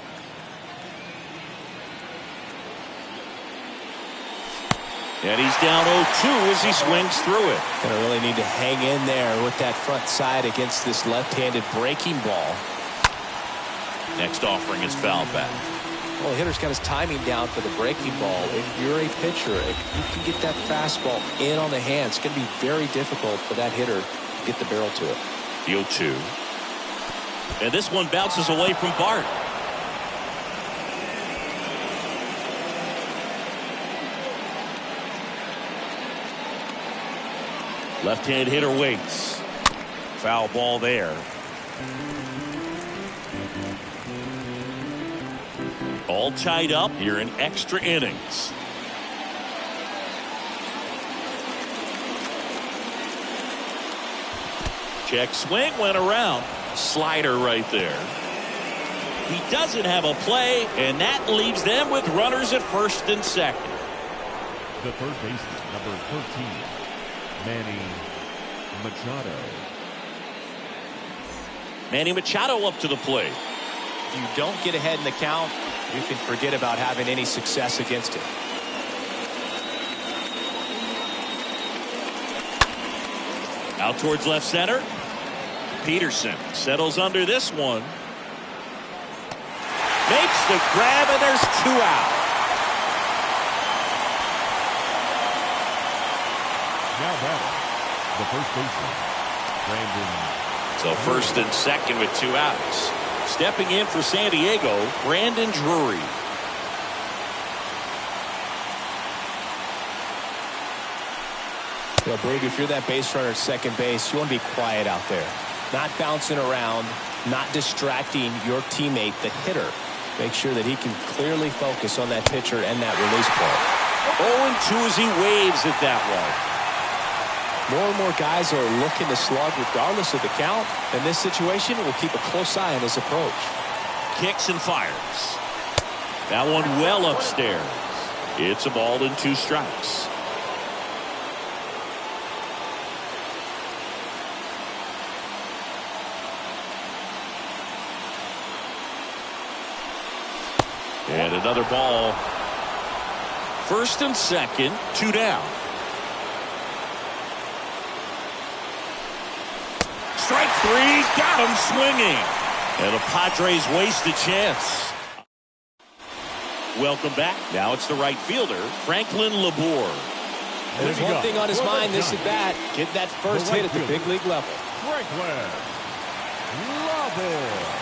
And he's down 0-2 as he swings through it. Gonna really need to hang in there with that front side against this left-handed breaking ball. Next offering is foul back. Well, the hitter's got his timing down for the breaking ball. If you're a pitcher, if you can get that fastball in on the hand, it's going to be very difficult for that hitter to get the barrel to it. The 0-2. And this one bounces away from Bart. Left-hand hitter waits. Foul ball there. All tied up here in extra innings. Check swing, went around. Slider right there. He doesn't have a play, and that leaves them with runners at first and second. The third baseman, number 13, Manny Machado. Manny Machado up to the plate. If you don't get ahead in the count, you can forget about having any success against it. Out towards left center. Peterson settles under this one. Makes the grab, and there's 2 out. Now batting, the first baseman, Brandon. So first and second with 2 outs. Stepping in for San Diego, Brandon Drury. You know, Boog, if you're that base runner at second base, you want to be quiet out there. Not bouncing around, not distracting your teammate, the hitter. Make sure that he can clearly focus on that pitcher and that release ball. 0-2 as he waves at that one. More and more guys are looking to slug regardless of the count. In this situation, we'll keep a close eye on his approach. Kicks and fires. That one well upstairs. It's a ball and 2 strikes. And another ball. First and second, 2 down. Strike 3, got him swinging. And the Padres waste a chance. Welcome back. Now it's the right fielder, Franklin Labor. And there's one thing on his mind this at bat. Get that first hit at the big league level. Franklin Labor.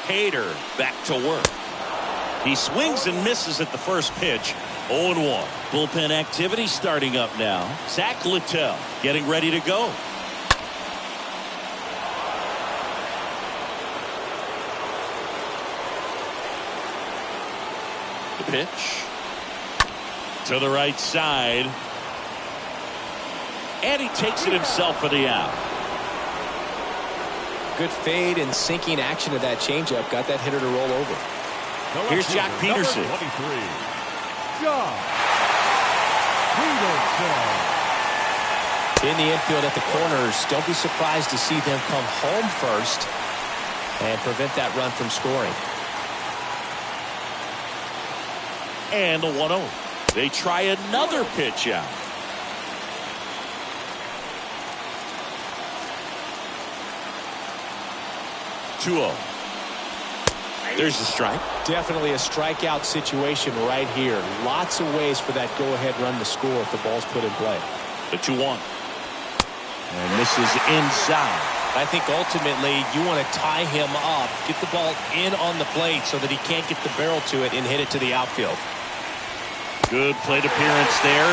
Hader back to work. He swings and misses at the first pitch. 0-1. Bullpen activity starting up now. Zach Littell getting ready to go. The pitch to the right side, and he takes it himself for the out. Good fade and sinking action of that changeup got that hitter to roll over. Here's Jock Peterson. Jock Peterson. In the infield at the corners, don't be surprised to see them come home first and prevent that run from scoring. And the 1-0. They try another pitch out. 2-0. There's the strike. Definitely a strikeout situation right here. Lots of ways for that go-ahead run to score if the ball's put in play. The 2-1. And this is inside. I think ultimately you want to tie him up, get the ball in on the plate so that he can't get the barrel to it and hit it to the outfield. Good plate appearance there.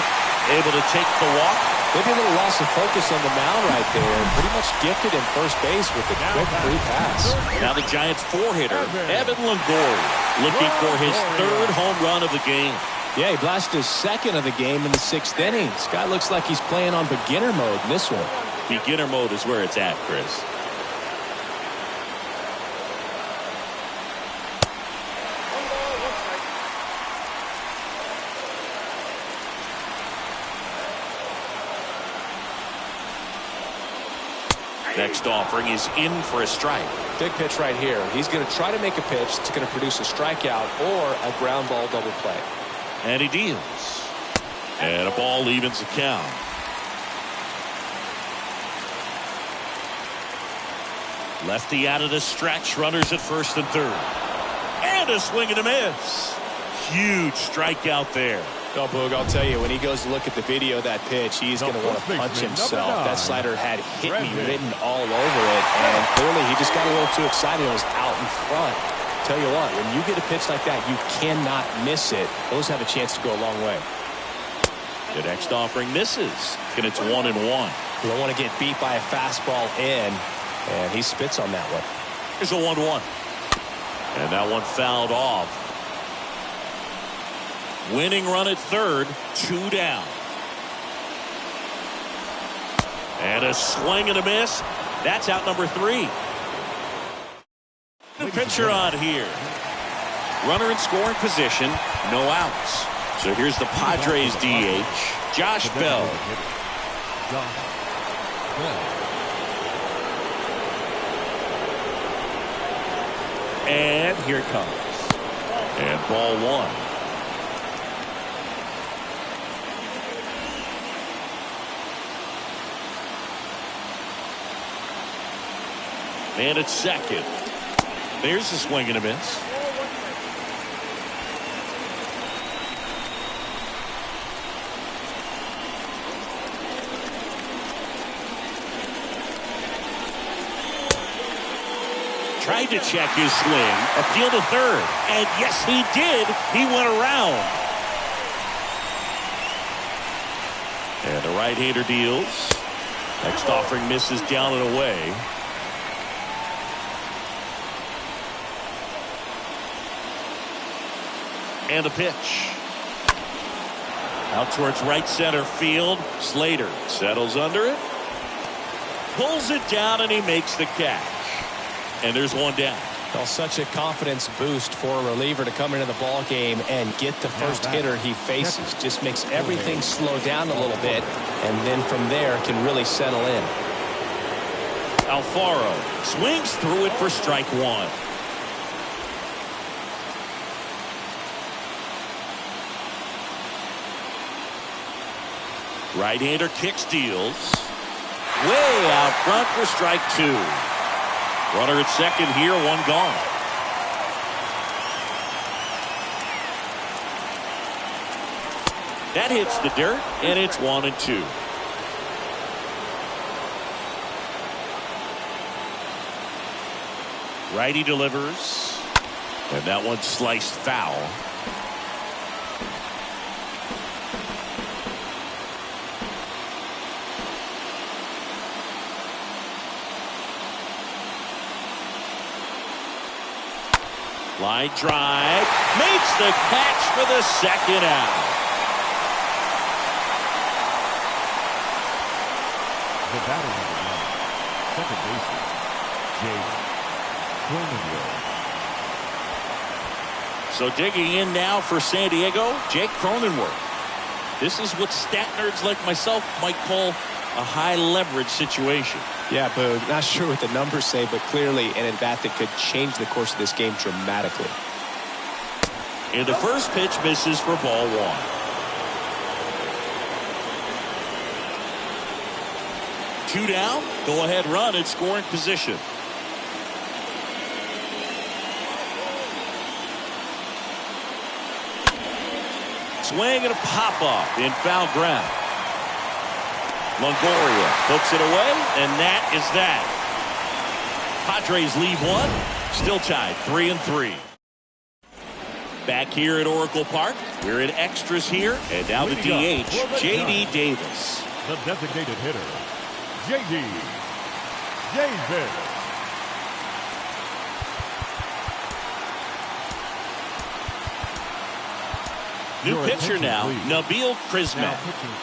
Able to take the walk. Maybe a little loss of focus on the mound right there. Pretty much gifted in first base with a quick free pass. Now the Giants 4-hitter, Evan Longoria. looking for his third home run of the game. Yeah, he blasted his second of the game in the 6th inning. This guy looks like he's playing on beginner mode in this one. Beginner mode is where it's at, Chris. Next offering is in for a strike. Big pitch right here. He's going to try to make a pitch that's going to produce a strikeout or a ground ball double play. And he deals. And a ball evens the count. Lefty out of the stretch. Runners at first and third. And a swing and a miss. Huge strikeout there. Oh, Boog, I'll tell you, when he goes to look at the video of that pitch, he's going to want to punch himself. That slider had hit me written all over it, and clearly he just got a little too excited and was out in front. Tell you what, when you get a pitch like that, you cannot miss it. Those have a chance to go a long way. The next offering misses, and it's 1-1. You don't want to get beat by a fastball in, and he spits on that one. Here's a 1-1. And that one fouled off. Winning run at third, 2 down. And a swing and a miss. That's out number 3. New pitcher on here. Runner in scoring position, no outs. So here's the Padres DH, Josh Bell. And here it comes. And ball 1. And at second. There's a swing and a miss. Tried to check his swing. Appeal to third. And yes, he did. He went around. And the right-hander deals. Next offering misses down and away. And a pitch. Out towards right center field. Slater settles under it. Pulls it down and he makes the catch. And there's one down. Well, such a confidence boost for a reliever to come into the ball game and get the first hitter he faces. Just makes everything slow down a little bit, and then from there can really settle in. Alfaro swings through it for strike 1. Right-hander kicks, deals. Way out front for strike 2. Runner at second here, 1 gone. That hits the dirt, and it's 1-2. Righty delivers, and that one sliced foul. Line drive, makes the catch for the second out. The batter number 9, second baseman, Jake Cronenworth. So digging in now for San Diego, Jake Cronenworth. This is what stat nerds like myself might call a high leverage situation. Yeah, Boog, not sure what the numbers say, but clearly an at-bat that could change the course of this game dramatically. And the first pitch misses for ball 1. Two down, go ahead run in scoring position. Swing and a pop-up in foul ground. Longoria puts it away, and that is that. Padres leave 1, still tied 3-3. Back here at Oracle Park, we're in extras here, and now the DH, J.D. Davis. The designated hitter, J.D. Davis. New pitcher now, Nabil Crismatt.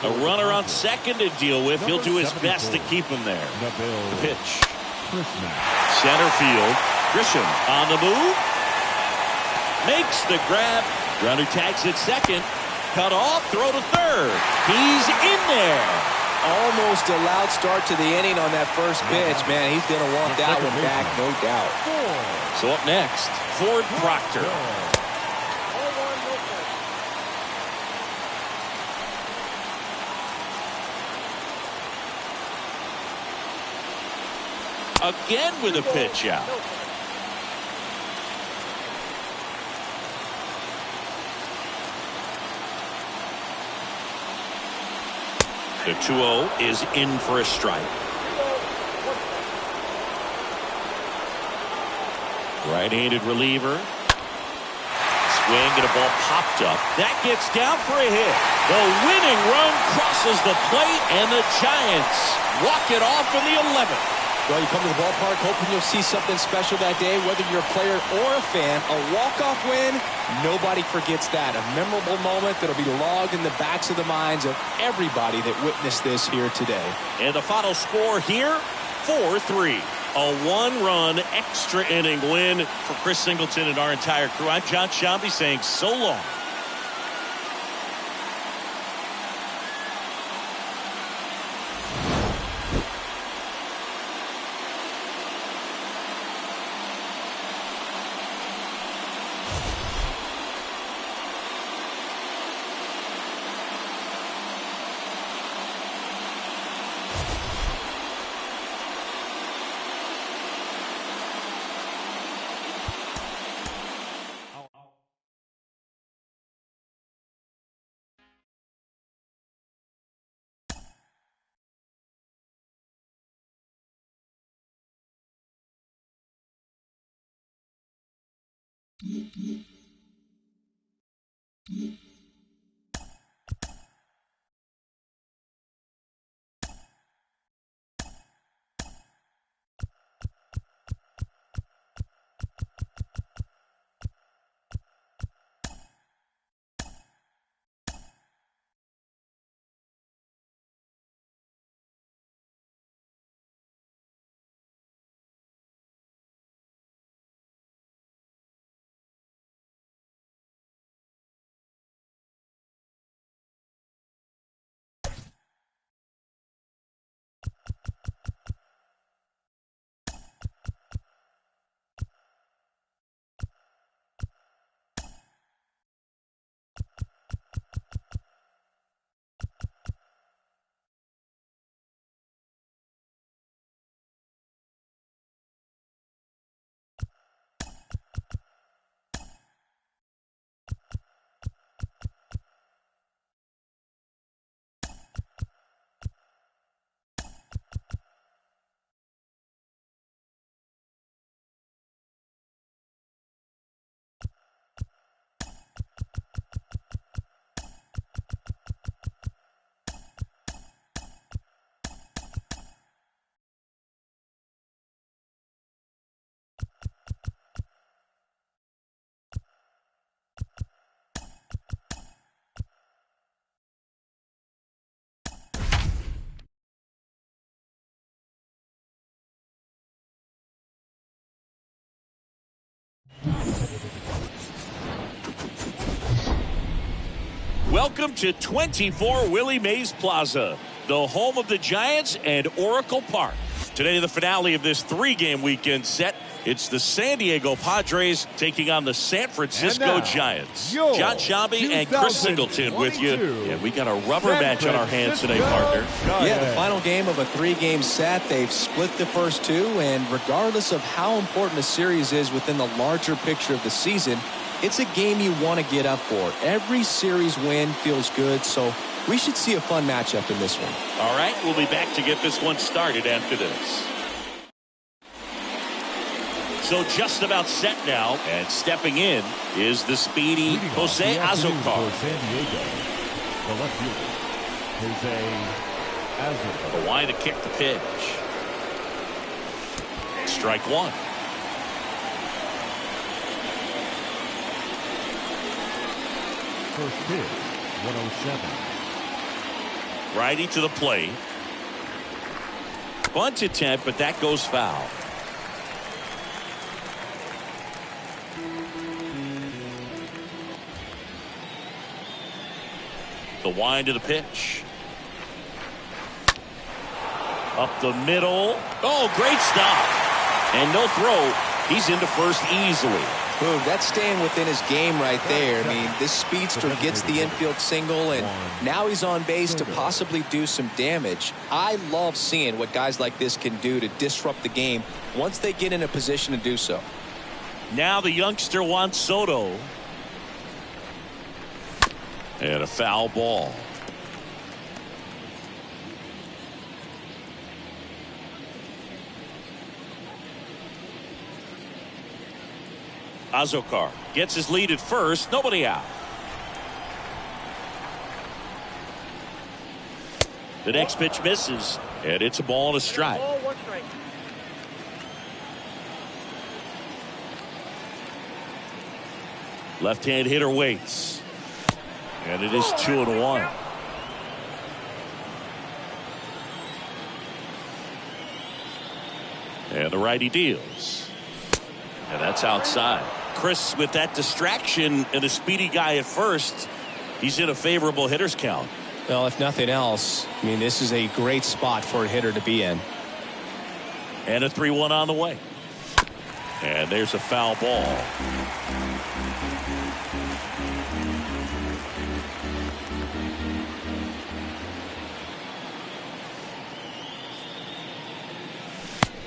A runner on second to deal with. He'll do his best to keep him there. The pitch. Center field. Grisham on the move. Makes the grab. Runner tags at second. Cut off. Throw to third. He's in there. Almost a loud start to the inning on that first pitch. Man, he's going to want that one back, no doubt. So up next, Ford Proctor. Again with a pitch out. The 2-0 is in for a strike. Right-handed reliever. Swing and a ball popped up. That gets down for a hit. The winning run crosses the plate, and the Giants walk it off in the 11th. Well, you come to the ballpark hoping you'll see something special that day, whether you're a player or a fan. A walk-off win, nobody forgets that. A memorable moment that'll be logged in the backs of the minds of everybody that witnessed this here today. And the final score here, 4-3. A one-run extra inning win for Chris Singleton and our entire crew. I'm Jon Sciambi saying so long. Welcome to 24 Willie Mays Plaza, the home of the Giants and Oracle Park. Today, the finale of this three-game weekend set. It's the San Diego Padres taking on the San Francisco Giants. Jon Sciambi and Chris Singleton with you. And we got a rubber match on our hands today, partner. Yeah, the final game of a three-game set. They've split the first two, and regardless of how important a series is within the larger picture of the season, it's a game you want to get up for. Every series win feels good, so we should see a fun matchup in this one. All right, we'll be back to get this one started after this. So just about set now, and stepping in is the speedy Jose Azocar. San Diego, the left fielder, Jose Azocar. The line to kick the pitch. Strike one. first pitch, 107. Righty to the plate. Bunt attempt, but that goes foul. The wind of the pitch. Up the middle. Oh, great stop. And no throw. He's into first easily. Boom, that's staying within his game right there. I mean, this speedster gets the infield single, and now he's on base to possibly do some damage. I love seeing what guys like this can do to disrupt the game once they get in a position to do so. Now the youngster Juan Soto. And a foul ball. Azócar gets his lead at first. Nobody out. The next pitch misses, and it's a ball and a strike. Ball, 1 strike. Left-hand hitter waits. And it is 2-1. And the righty deals. And that's outside. Chris, with that distraction and a speedy guy at first, he's in a favorable hitter's count. Well, if nothing else, I mean, this is a great spot for a hitter to be in. And a 3-1 on the way. And there's a foul ball.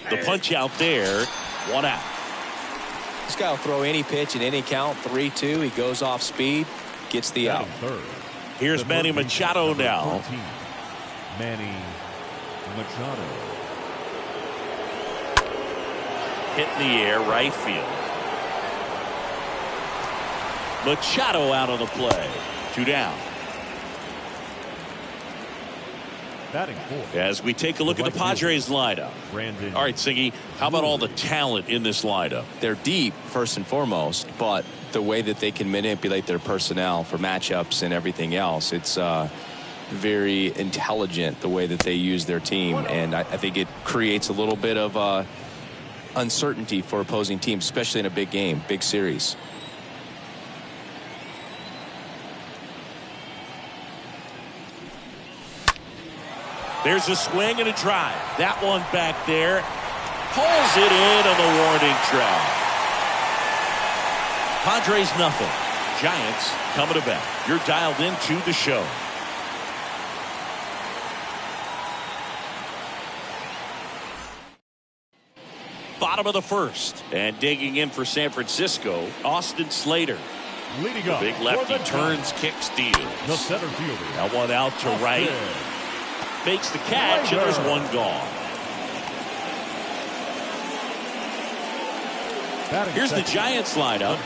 The punch out there, 1 out. This guy will throw any pitch in any count. 3-2. He goes off speed, gets the out. Here's Manny Machado now. 14, Manny Machado. Hit in the air, right field. Machado out on the play. 2 down. Batting fourth. As we take a look at the Padres lineup. Brandon. All right, Siggy, how about all the talent in this lineup? They're deep, first and foremost, but the way that they can manipulate their personnel for matchups and everything else, it's very intelligent the way that they use their team, and I think it creates a little bit of uncertainty for opposing teams, especially in a big game, big series. There's a swing and a drive. That one back there. Pulls it in on the warning track. Padres nothing. Giants coming to bat. You're dialed into the show. Bottom of the first. And digging in for San Francisco, Austin Slater. Leading The up. big lefty turns, kicks, The deals. center fielder. That one out to right. Makes the catch, and there's one gone. Here's the Giants lineup.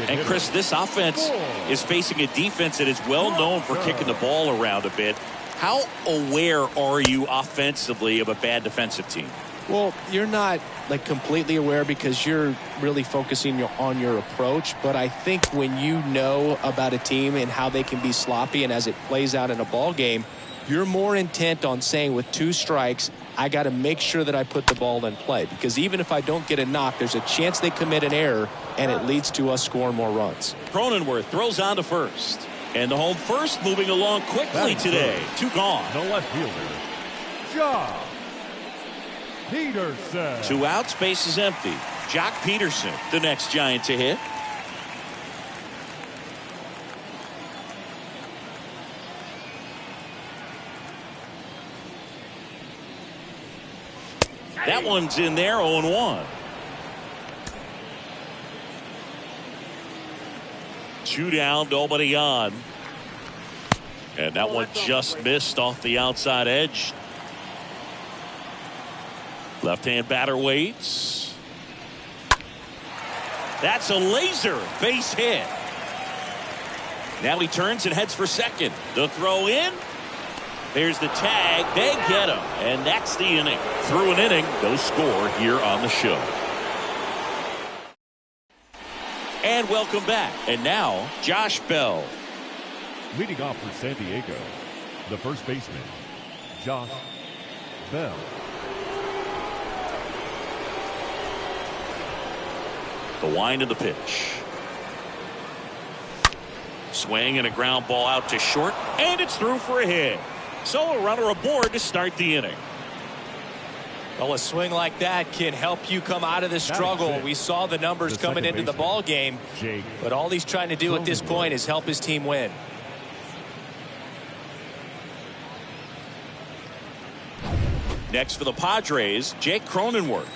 And Chris, this offense is facing a defense that is well known for kicking the ball around a bit. How aware are you offensively of a bad defensive team? Well, you're not like completely aware because you're really focusing on your approach. But I think when you know about a team and how they can be sloppy and as it plays out in a ball game, you're more intent on saying with 2 strikes, I got to make sure that I put the ball in play. Because even if I don't get a knock, there's a chance they commit an error and it leads to us scoring more runs. Cronenworth throws on to first. And the home first moving along quickly today. 2 gone. The left fielder, Joc Peterson. 2 outs, base is empty. Joc Peterson, the next Giant to hit. That one's in there, 0-1. 2 down, nobody on. And that one just missed off the outside edge. Left-hand batter waits. That's a laser base hit. Now he turns and heads for second. The throw in. There's the tag. They get him. And that's the inning. Through an inning, no score here on the show. And welcome back. And now, Josh Bell. Leading off for San Diego, the first baseman, Josh Bell. The wind of the pitch. Swing and a ground ball out to short, and it's through for a hit. So a runner aboard to start the inning. Well, a swing like that can help you come out of the struggle. We saw the numbers coming into the ball game, but all he's trying to do at this point is help his team win. Next for the Padres, Jake Cronenworth.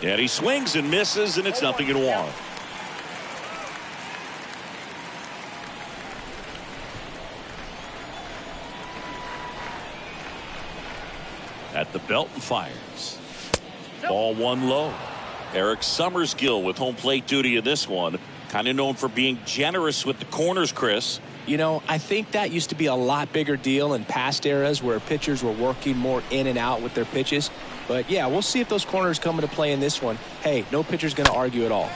And he swings and misses, and it's 0-1. At the belt and fires. Ball one low. Eric Summersgill with home plate duty in this one. Kind of known for being generous with the corners, Chris. You know, I think that used to be a lot bigger deal in past eras where pitchers were working more in and out with their pitches. But yeah, we'll see if those corners come into play in this one. Hey, no pitcher's going to argue at all.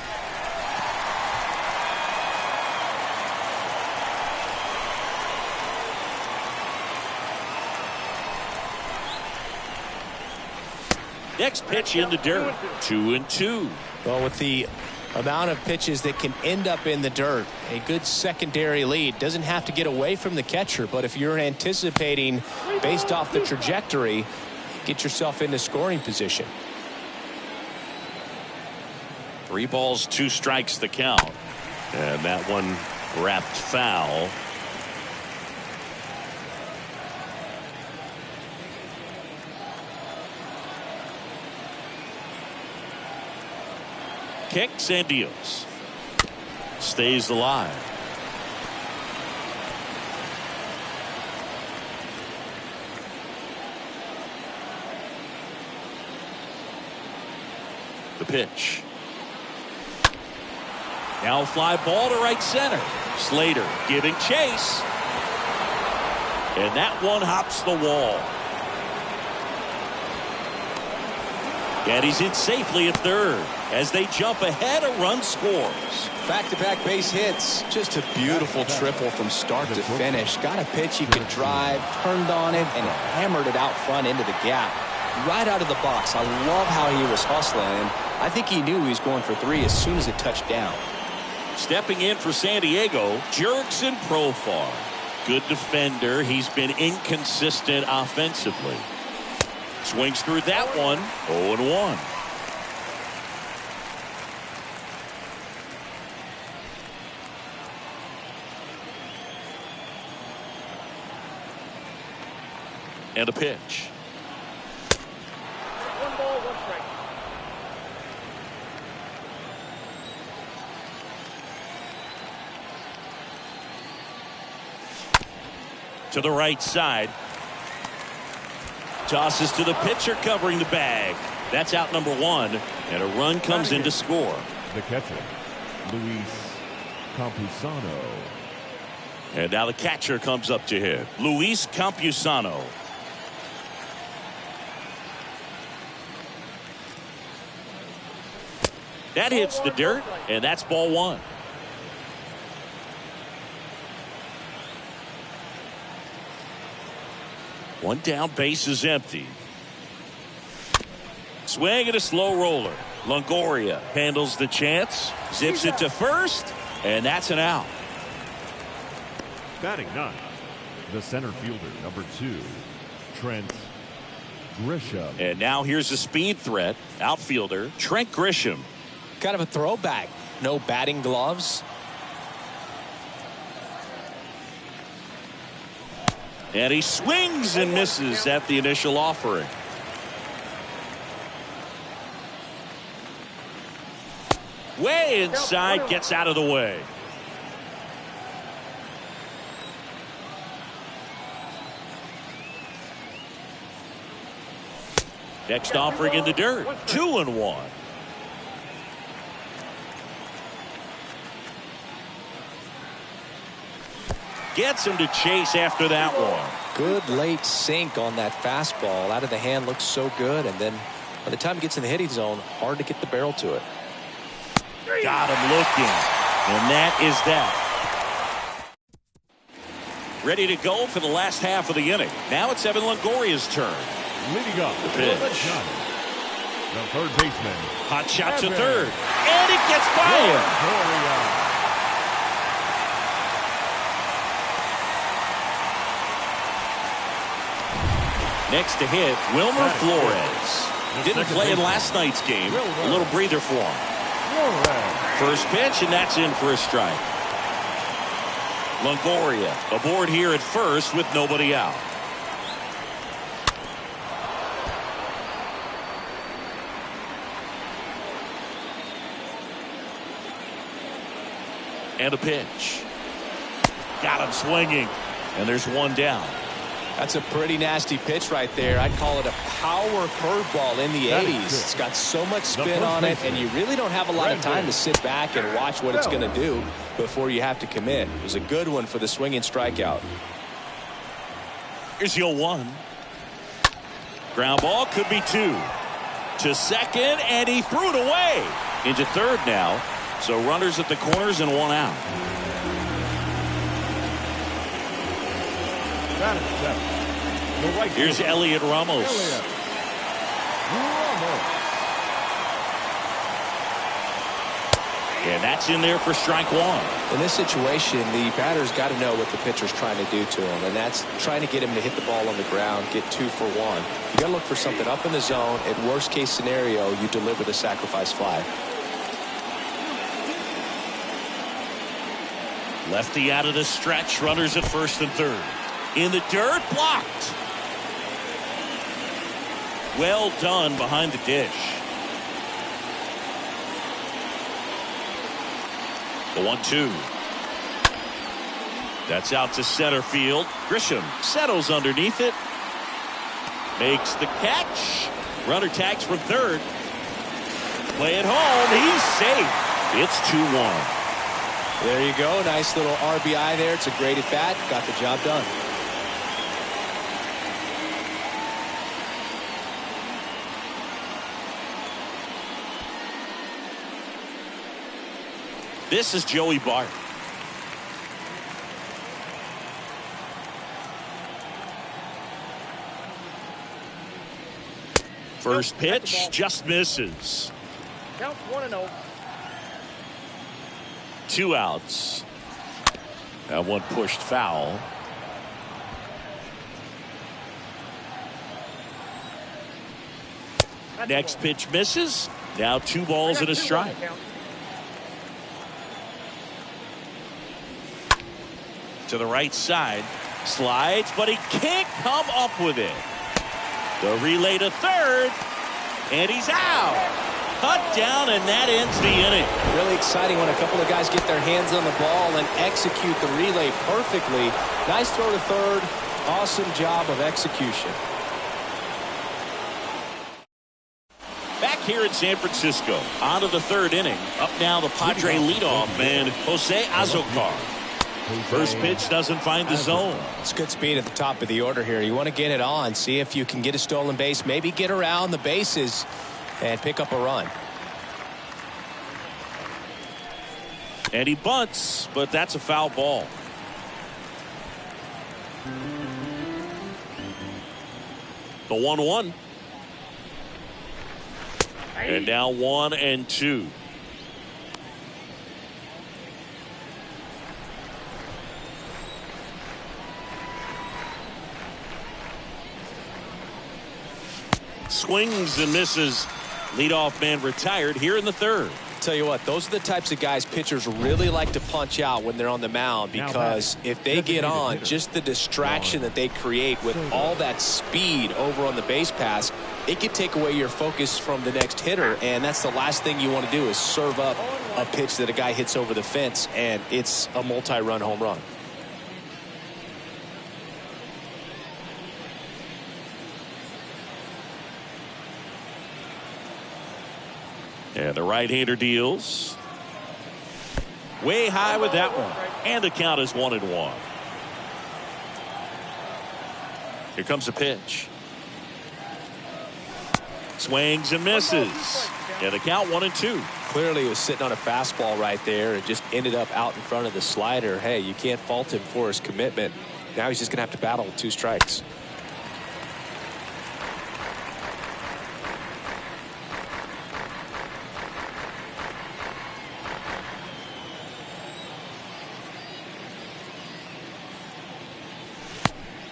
Next pitch in the dirt. 2-2. Well, with the amount of pitches that can end up in the dirt, a good secondary lead doesn't have to get away from the catcher, but if you're anticipating based off the trajectory, get yourself into scoring position. 3 balls, 2 strikes the count. And that one wrapped foul. Kicks and deals. Stays alive. The pitch. Now fly ball to right center. Slater giving chase. And that one hops the wall. And he's in safely at third. As they jump ahead, a run scores. Back-to-back base hits. Just a beautiful triple from start to finish. Got a pitch he could drive, turned on it, and hammered it out front into the gap. Right out of the box. I love how he was hustling, and I think he knew he was going for 3 as soon as it touched down. Stepping in for San Diego, Jurickson Profar. Good defender. He's been inconsistent offensively. Swings through that one. 0-1. And a pitch. 1 ball, 1 strike. To the right side. Tosses to the pitcher covering the bag. That's out number 1. And a run comes in to score. The catcher, Luis Campusano. And now the catcher comes up to hit. Luis Campusano. That hits the dirt, and that's ball 1. One down, base is empty. Swing and a slow roller. Longoria handles the chance, zips it to first, and that's an out. Batting 9, the center fielder, number 2, Trent Grisham. And now here's a speed threat, outfielder Trent Grisham. Kind of a throwback. No batting gloves. And he swings and misses at the initial offering. Way inside, gets out of the way. Next offering in the dirt. 2-1. Gets him to chase after that one. Good late sink on that fastball. Out of the hand looks so good, and then By the time it gets in the hitting zone, hard to get the barrel to it. Got him looking. And that is that. Ready to go for the last half of the inning. Now it's Evan Longoria's turn. Leading up, The pitch. the third baseman. Hot shot to Evan. third. And it gets by him. Longoria. Next to hit, Wilmer Flores. Didn't play in last night's game. A little breather for him. Flores. First pitch, and that's in for a strike. Longoria aboard here at first with nobody out. And a pitch. Got him swinging. And there's one down. That's a pretty nasty pitch right there. I'd call it a power curveball in the That is 80s. good. It's got so much The spin first on it, baseman. and you really don't have a lot of time to sit back and watch what it's going to do before you have to commit. It was a good one for the swinging strikeout. Here's your 1. Ground ball, could be 2. To second, and he threw it away. Into third now. So runners at the corners and 1 out. That is 7. The right Here's fielder, Elliot Ramos. Elliot Ramos. And that's in there for strike 1. In this situation, the batter's got to know what the pitcher's trying to do to him, and that's trying to get him to hit the ball on the ground, get 2 for 1. You got to look for something up in the zone. At worst case scenario, you deliver the sacrifice fly. Lefty out of the stretch. Runners at first and third. In the dirt, blocked. Well done behind the dish. The 1-2. That's out to center field. Grisham settles underneath it. Makes the catch. Runner tags from third. Play it home. He's safe. It's 2-1. There you go. Nice little RBI there. It's a great at bat. Got the job done. This is Joey Bart. First pitch just misses. Count 1-0. 2 outs. That one pushed foul. Next pitch misses. Now 2 balls and a strike. To the right side. Slides, but he can't come up with it. The relay to third. And he's out. Cut down, and that ends the inning. Really exciting when a couple of guys get their hands on the ball and execute the relay perfectly. Nice throw to third. Awesome job of execution. Back here in San Francisco, on to the third inning. Up now the Padre leadoff man, Jose Azocar. First pitch doesn't find the zone. It's good speed at the top of the order here. You want to get it on, see if you can get a stolen base, maybe get around the bases and pick up a run. And he bunts, but that's a foul ball. The 1-1. And now 1-2. Swings and misses. Leadoff man retired here in the third. Tell you what, those are the types of guys pitchers really like to punch out when they're on the mound, because if they get on, just the distraction that they create with all that speed over on the base pass, it could take away your focus from the next hitter, and that's the last thing you want to do is serve up a pitch that a guy hits over the fence, and it's a multi-run home run. And the right-hander deals. Way high with that one. And the count is 1-1. Here comes the pitch. Swings and misses. And the count 1-2. Clearly he was sitting on a fastball right there and just ended up out in front of the slider. Hey, you can't fault him for his commitment. Now he's just going to have to battle with 2 strikes.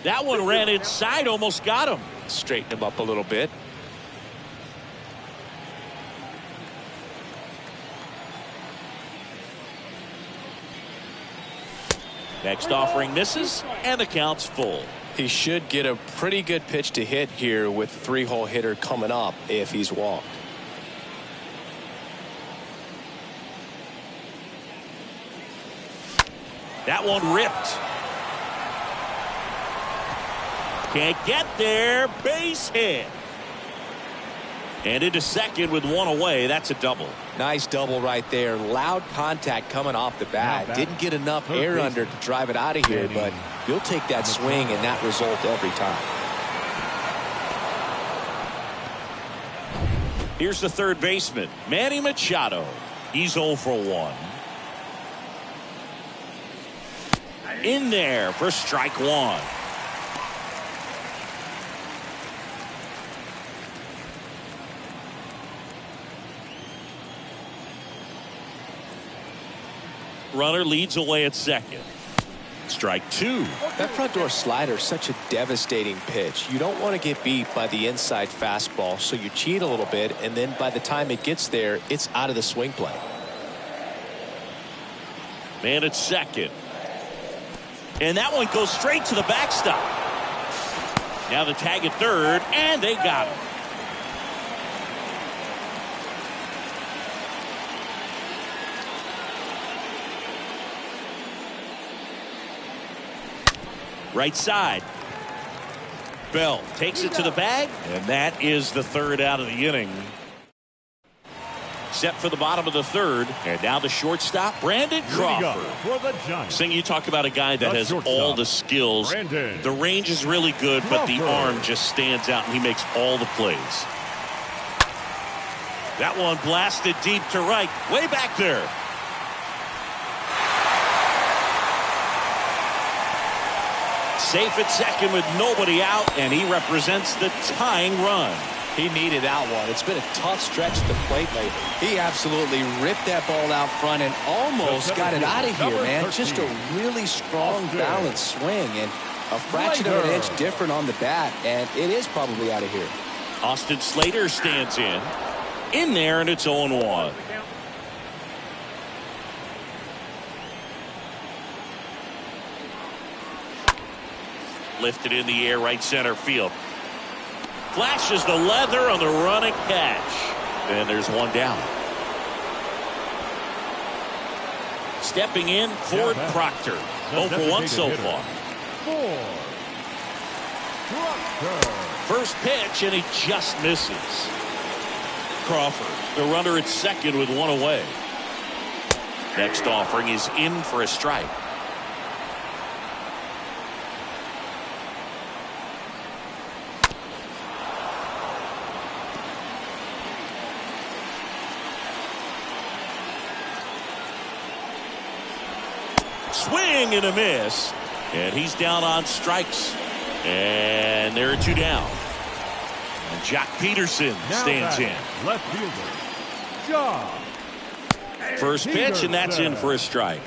That one ran inside, almost got him. Straighten him up a little bit. Next offering misses, and the count's full. He should get a pretty good pitch to hit here with 3-hole hitter coming up if he's walked. That one ripped. Can't get there. Base hit. And into second with 1 away. That's a double. Nice double right there. Loud contact coming off the bat. Didn't get enough air under to drive it out of here, but you'll take that swing and that result every time. Here's the third baseman, Manny Machado. He's 0 for 1. In there for strike 1. Runner leads away at second. Strike 2. That front door slider is such a devastating pitch. You don't want to get beat by the inside fastball, so you cheat a little bit, and then by the time it gets there, it's out of the swing play. Man at second. And that one goes straight to the backstop. Now the tag at third, and they got him. Right side. Bell takes it to the bag, and that is the third out of the inning. Set for the bottom of the third, and now the shortstop, Brandon Crawford. For the Giants. Sing, you talk about a guy that has all the skills. Brandon The range is really good, but the Crawford. arm just stands out, and he makes all the plays. That one blasted deep to right, way back there. Safe at second with nobody out, and he represents the tying run. He needed that one. It's been a tough stretch at the plate lately. He absolutely ripped that ball out front and almost got it out of here, man. Just a really strong, balanced swing, and a fraction of an inch different on the bat, and it is probably out of here. Austin Slater stands in there, and it's 0-1. Lifted in the air, right center field. Flashes the leather on the running catch. And there's one down. Stepping in, Ford Proctor. 0 for 1 so far. First pitch, and he just misses. Crawford, the runner at second with 1 away. Next offering is in for a strike. Swing and a miss, and he's down on strikes, and there are 2 down. And Jock Peterson stands in. Left fielder, Jock. First pitch, and that's in for a strike.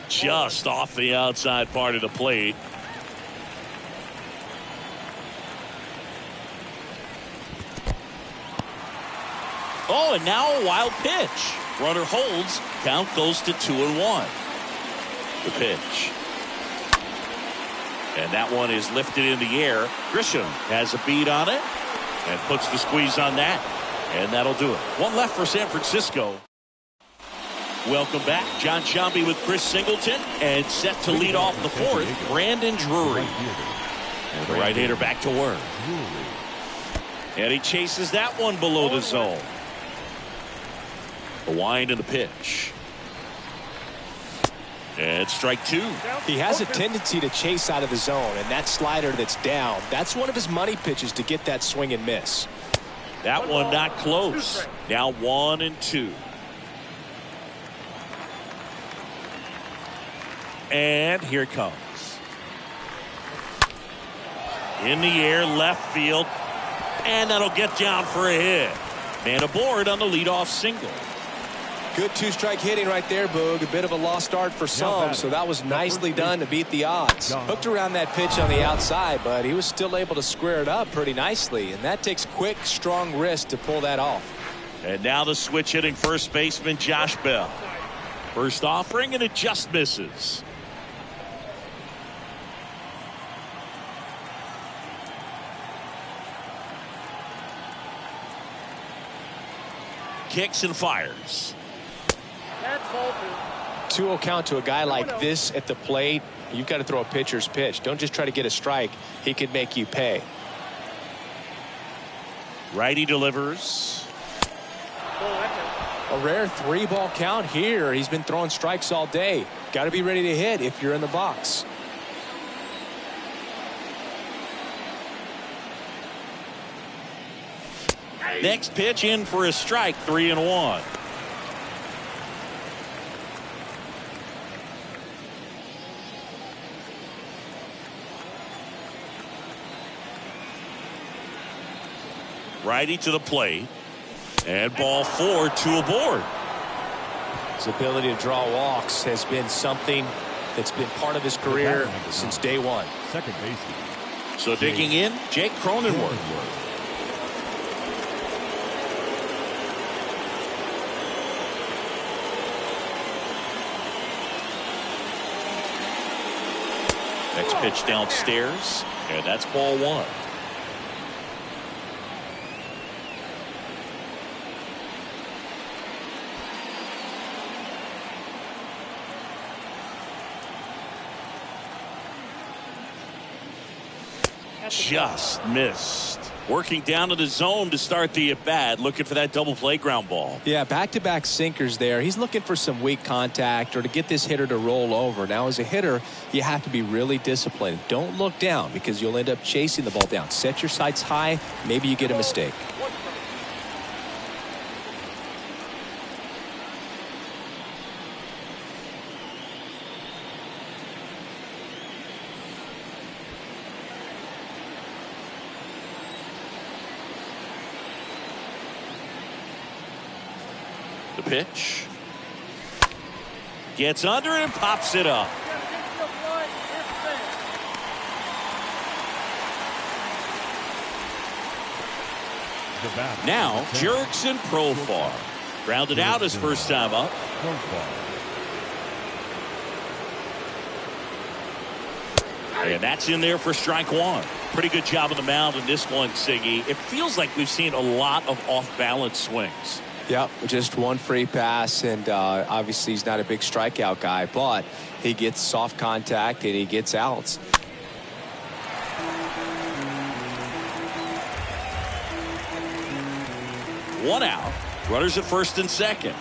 Just off the outside part of the plate. Oh, and now a wild pitch. Runner holds. Count goes to 2-1. The pitch. And that one is lifted in the air. Grisham has a beat on it and puts the squeeze on that. And that'll do it. One left for San Francisco. Welcome back. John Sciambi with Chris Singleton. And set to lead off the fourth, Brandon Drury. And the right-hander back to work. And he chases that one below the zone. The wind and the pitch. And strike two. He has a tendency to chase out of the zone, and that slider that's down, that's one of his money pitches to get that swing and miss. That one not close. Now 1-2. And here it comes. In the air, left field. And that'll get down for a hit. Man aboard on the leadoff single. Good two-strike hitting right there, Boog. A bit of a lost start for some, so that was nicely done to beat the odds. Hooked around that pitch on the outside, but he was still able to square it up pretty nicely, and that takes quick, strong wrist to pull that off. And now the switch hitting first baseman Josh Bell. First offering, and it just misses. Kicks and fires. 2-0 count to a guy like this at the plate. You've got to throw a pitcher's pitch. Don't just try to get a strike. He could make you pay. Righty delivers. A rare 3-ball count here. He's been throwing strikes all day. Got to be ready to hit if you're in the box. Next pitch in for a strike, 3-1. Righty to the plate. And ball 4, 2 aboard. His ability to draw walks has been something that's been part of his career since day one. Second baseman. So digging in, Jake Cronenworth. Next pitch downstairs, and that's ball 1. Just missed. Working down to the zone to start the at-bat, looking for that double play ground ball. Yeah, back-to-back sinkers there. He's looking for some weak contact or to get this hitter to roll over. Now, as a hitter, you have to be really disciplined. Don't look down because you'll end up chasing the ball down. Set your sights high. Maybe you get a mistake. The pitch. Gets under it and pops it up. Now, Jurickson Profar. Grounded out his first time up. And that's in there for strike 1. Pretty good job on the mound in this one, Siggy. It feels like we've seen a lot of off-balance swings. Yep, just one free pass, and obviously he's not a big strikeout guy, but he gets soft contact and he gets outs. One out. Runners at first and second.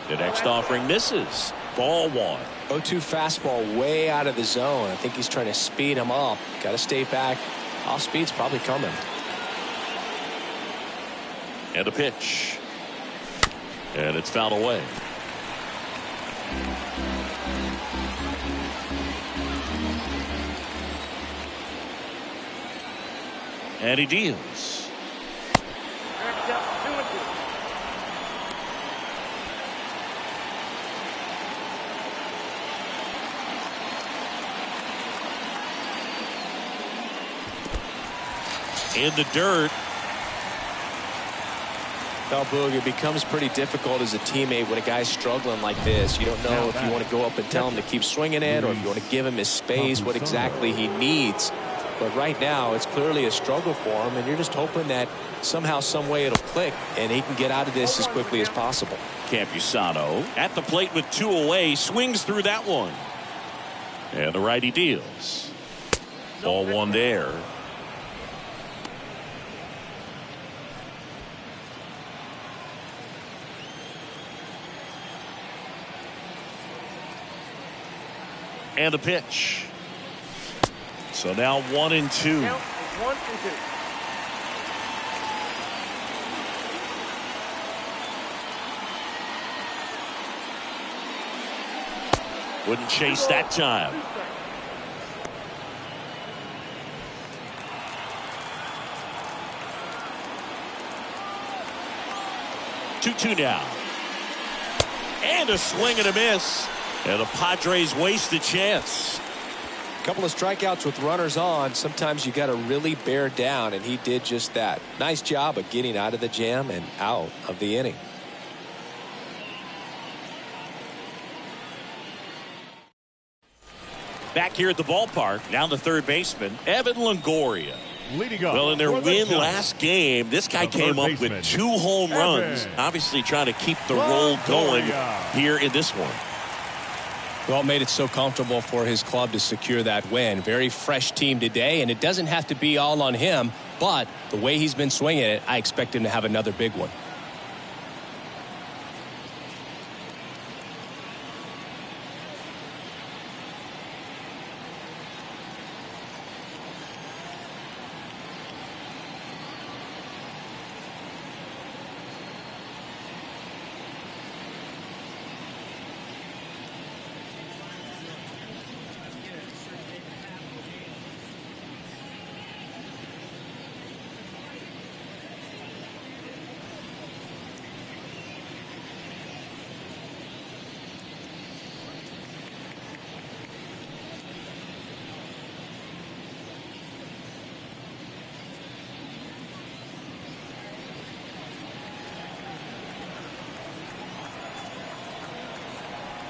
The next offering misses. Ball 1. 0-2 fastball way out of the zone. I think he's trying to speed him up. Got to stay back. Off speed's probably coming. And a pitch. And it's fouled away. And he deals. In the dirt. Well, Boog, it becomes pretty difficult as a teammate when a guy's struggling like this. You don't know if you want to go up and tell him to keep swinging it or if you want to give him his space, what exactly he needs. But right now, it's clearly a struggle for him, and you're just hoping that somehow, some way it'll click, and he can get out of this as quickly as possible. Campusano at the plate with 2 away, swings through that one. And the righty deals. Ball 1 And the pitch. So now 1-2. Count is 1-2. Wouldn't chase that time. 2-2 now. And a swing and a miss. And the Padres waste a chance. A couple of strikeouts with runners on. Sometimes you got to really bear down, and he did just that. Nice job of getting out of the jam and out of the inning. Back here at the ballpark, down the third baseman, Evan Longoria. Leading up. Well, in their for the win Giants, last game, this guy the came third up with baseman, 2 home runs, Evan obviously trying to keep the roll going Longoria. here in this one. Well, it made it so comfortable for his club to secure that win. Very fresh team today, and it doesn't have to be all on him, but the way he's been swinging it, I expect him to have another big one.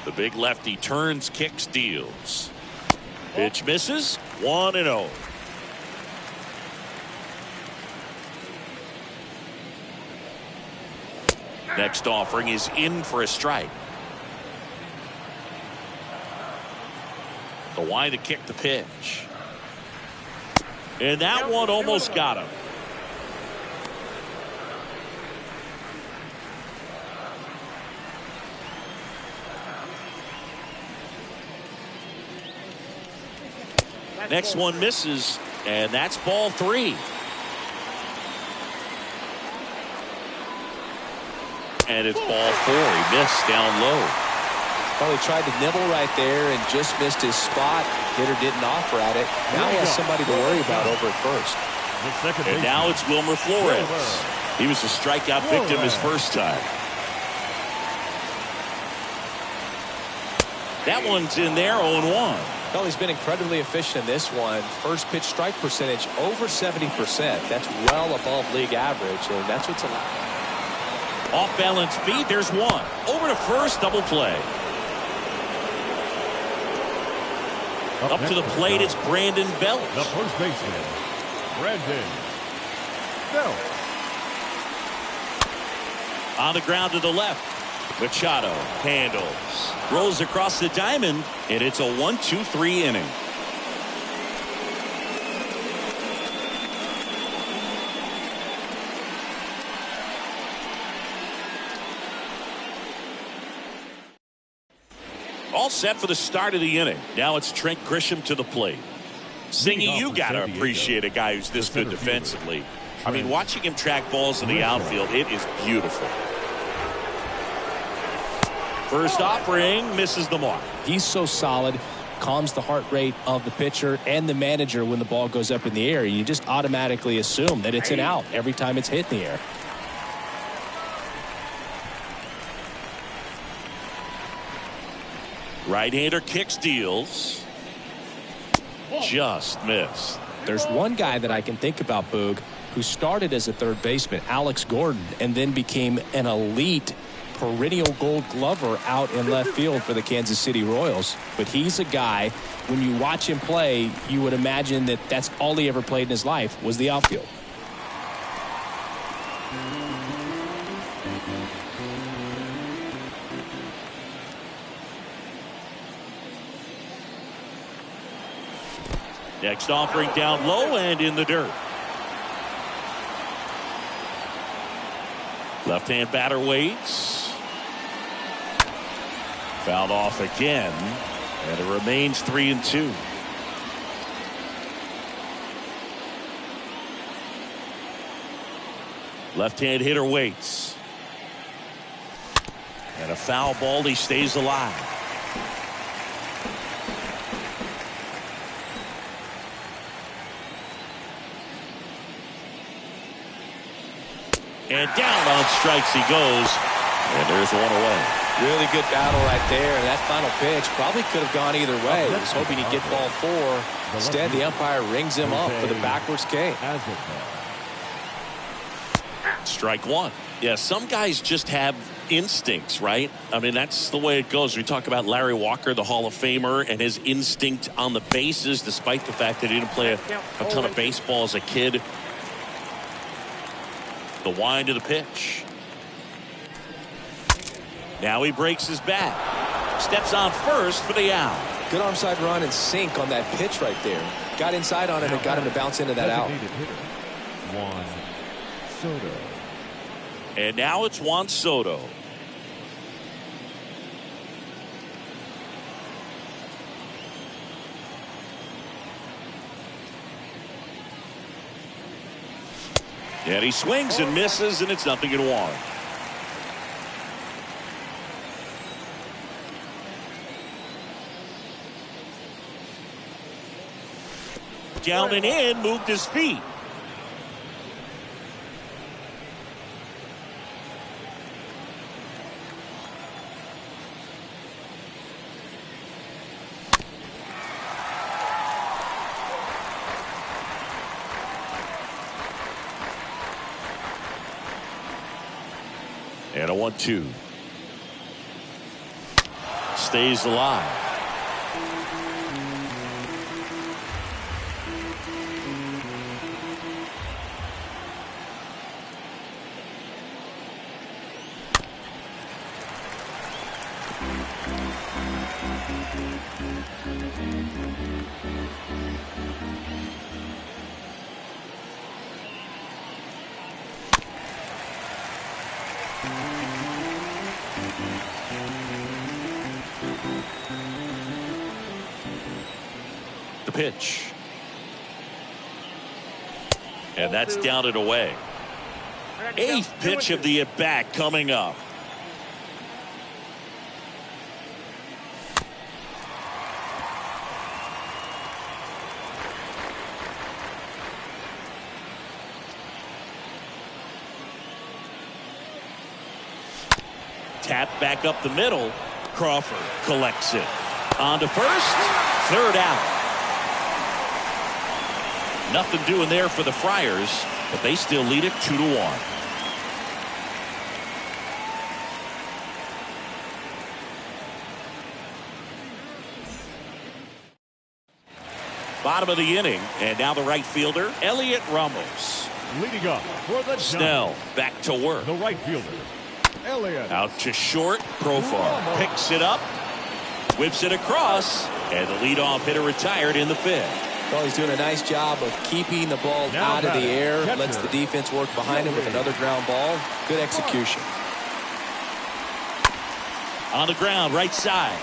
The big lefty turns, kicks, deals. Pitch misses. 1-0. Next offering is in for a strike. The wide to kick the pitch. And that one almost got him. Next one misses, and that's ball 3. And it's ball 4. He missed down low. Well, he tried to nibble right there and just missed his spot. Hitter didn't offer at it. Now he has somebody to worry about over at first. The second And baseman, now it's Wilmer Flores. He was a strikeout victim his first time. That one's in there, 0-1. Well, he's been incredibly efficient in this one. First pitch strike percentage over 70%. That's well above league average, and that's what's allowed. Off balance feed, there's one. Over to first, double play. Up to the plate, it's Brandon Belt. the first baseman, Brandon Belt. On the ground to the left. Machado handles. Rolls across the diamond, and it's a 1-2-3 inning. All set for the start of the inning. Now it's Trent Grisham to the plate. Singy, you got to appreciate a guy who's this good defensively. I mean, watching him track balls in the outfield, it is beautiful. First offering misses the mark. He's so solid, calms the heart rate of the pitcher and the manager when the ball goes up in the air. You just automatically assume that it's an out every time it's hit in the air. Right-hander kicks, deals. Just missed. There's one guy that I can think about, Boog, who started as a third baseman, Alex Gordon, and then became an elite perennial gold glover out in left field for the Kansas City Royals. But he's a guy, when you watch him play, you would imagine that that's all he ever played in his life was the outfield. Next offering down low and in the dirt. Left-hand batter waits. Fouled off again. And it remains 3-2. Left-hand hitter waits. And a foul ball. He stays alive. And down on strikes he goes. And there's one away. Really good battle right there. And that final pitch probably could have gone either way. He was hoping he'd get ball 4. Instead, the umpire rings him up for the backwards K. Strike 1. Yeah, some guys just have instincts, right? I mean, that's the way it goes. We talk about Larry Walker, the Hall of Famer, and his instinct on the bases, despite the fact that he didn't play a ton of baseball as a kid. The wind of the pitch. Now he breaks his bat. Steps on first for the out. Good arm side run and sink on that pitch right there. Got inside on it and got him to bounce into that out. Juan Soto. And now it's Juan Soto. And he swings and misses, and it's 0-1. Down and in, moved his feet. And a 1-2. Stays alive. The pitch. And that's down and away. 8th pitch of the at-bat coming up. Tap back up the middle. Crawford collects it. On to first. 3rd out. Nothing doing there for the Friars, but they still lead it 2-1. Bottom of the inning, and now the right fielder, Elliot Ramos. Leading up for the Snell back to work. The right fielder, Elliot. Out to short. Profar picks it up, whips it across, and the leadoff hitter retired in the 5th. Well, he's doing a nice job of keeping the ball out of the air. Lets the defense work behind him with another ground ball. Good execution. On the ground, right side.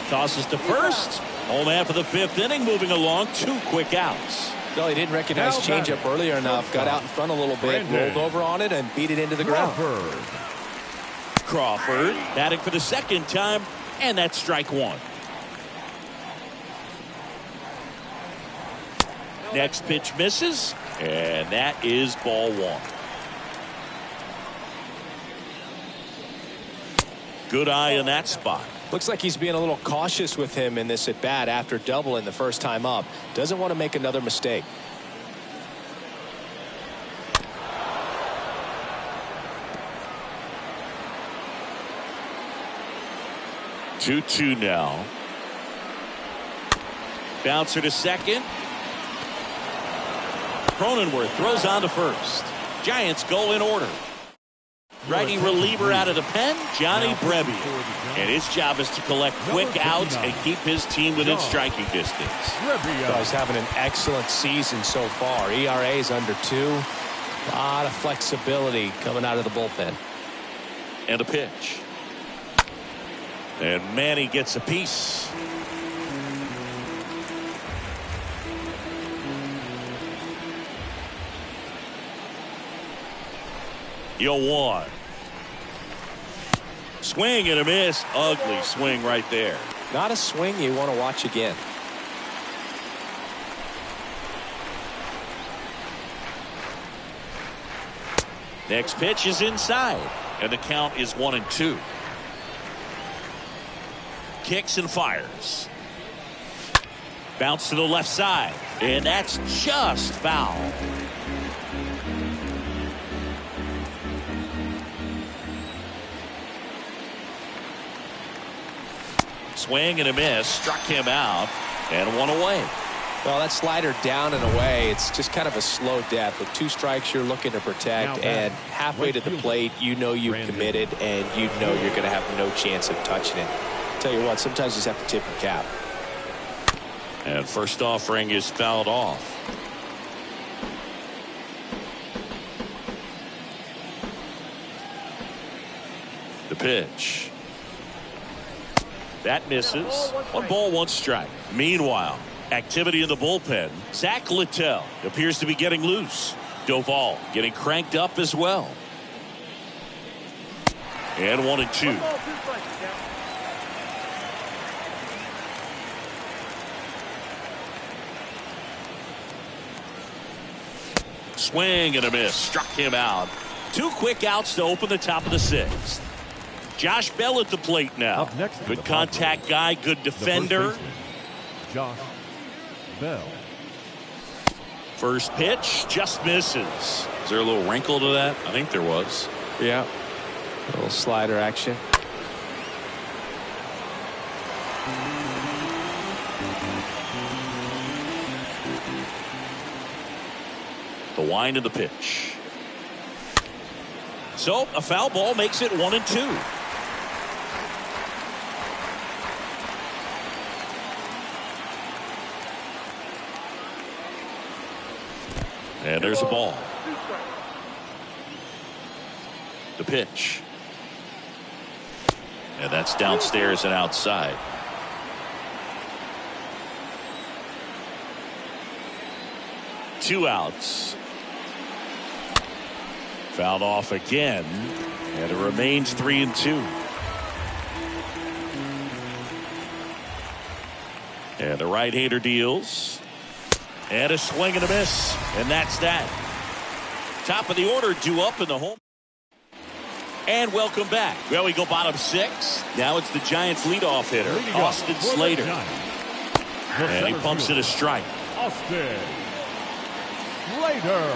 Tosses to first. Home half of the 5th inning, moving along. 2 quick outs. Well, he didn't recognize changeup earlier enough. Got out in front a little bit, rolled over on it, and beat it into the ground. Crawford batting for the 2nd time, and that's strike 1. Next pitch misses, and that is ball 1. Good eye on that spot. Looks like he's being a little cautious with him in this at bat after doubling the first time up. Doesn't want to make another mistake. Two now. Bouncer to second. Cronenworth throws on to first. Giants go in order. Righty reliever out of the pen, Johnny Brebbia. And his job is to collect quick outs and keep his team within striking distance. He's having an excellent season so far. ERA is under 2. A lot of flexibility coming out of the bullpen. And a pitch. And Manny gets a piece. You'll one. Swing and a miss. Ugly swing right there. Not a swing you want to watch again. Next pitch is inside, and the count is 1-2. Kicks and fires. Bounce to the left side, and that's just foul. Swing and a miss, struck him out, and one away. Well, that slider down and away, it's just kind of a slow death. With 2 strikes you're looking to protect, and halfway to the plate, you know you've committed, and you know you're going to have no chance of touching it. Tell you what, sometimes you just have to tip your cap. And first offering is fouled off. The pitch. That misses. 1 ball, 1 strike. Meanwhile, activity in the bullpen. Zach Littell appears to be getting loose. Doval getting cranked up as well. And 1-2. Swing and a miss. Struck him out. 2 quick outs to open the top of the 6th. Josh Bell at the plate now. Good contact guy, good defender. Josh Bell. First pitch just misses. Is there a little wrinkle to that? I think there was. Yeah. A little slider action. The wind of the pitch. So a foul ball makes it 1-2. And there's a ball. The pitch. And that's downstairs and outside. Two outs. Fouled off again. And it remains 3-2. And the right-hander deals. And a swing and a miss. And that's that. Top of the order due up in the home. And welcome back. Well, we go bottom 6. Now it's the Giants leadoff hitter, Austin Slater. And he pumps it a strike. Austin Slater.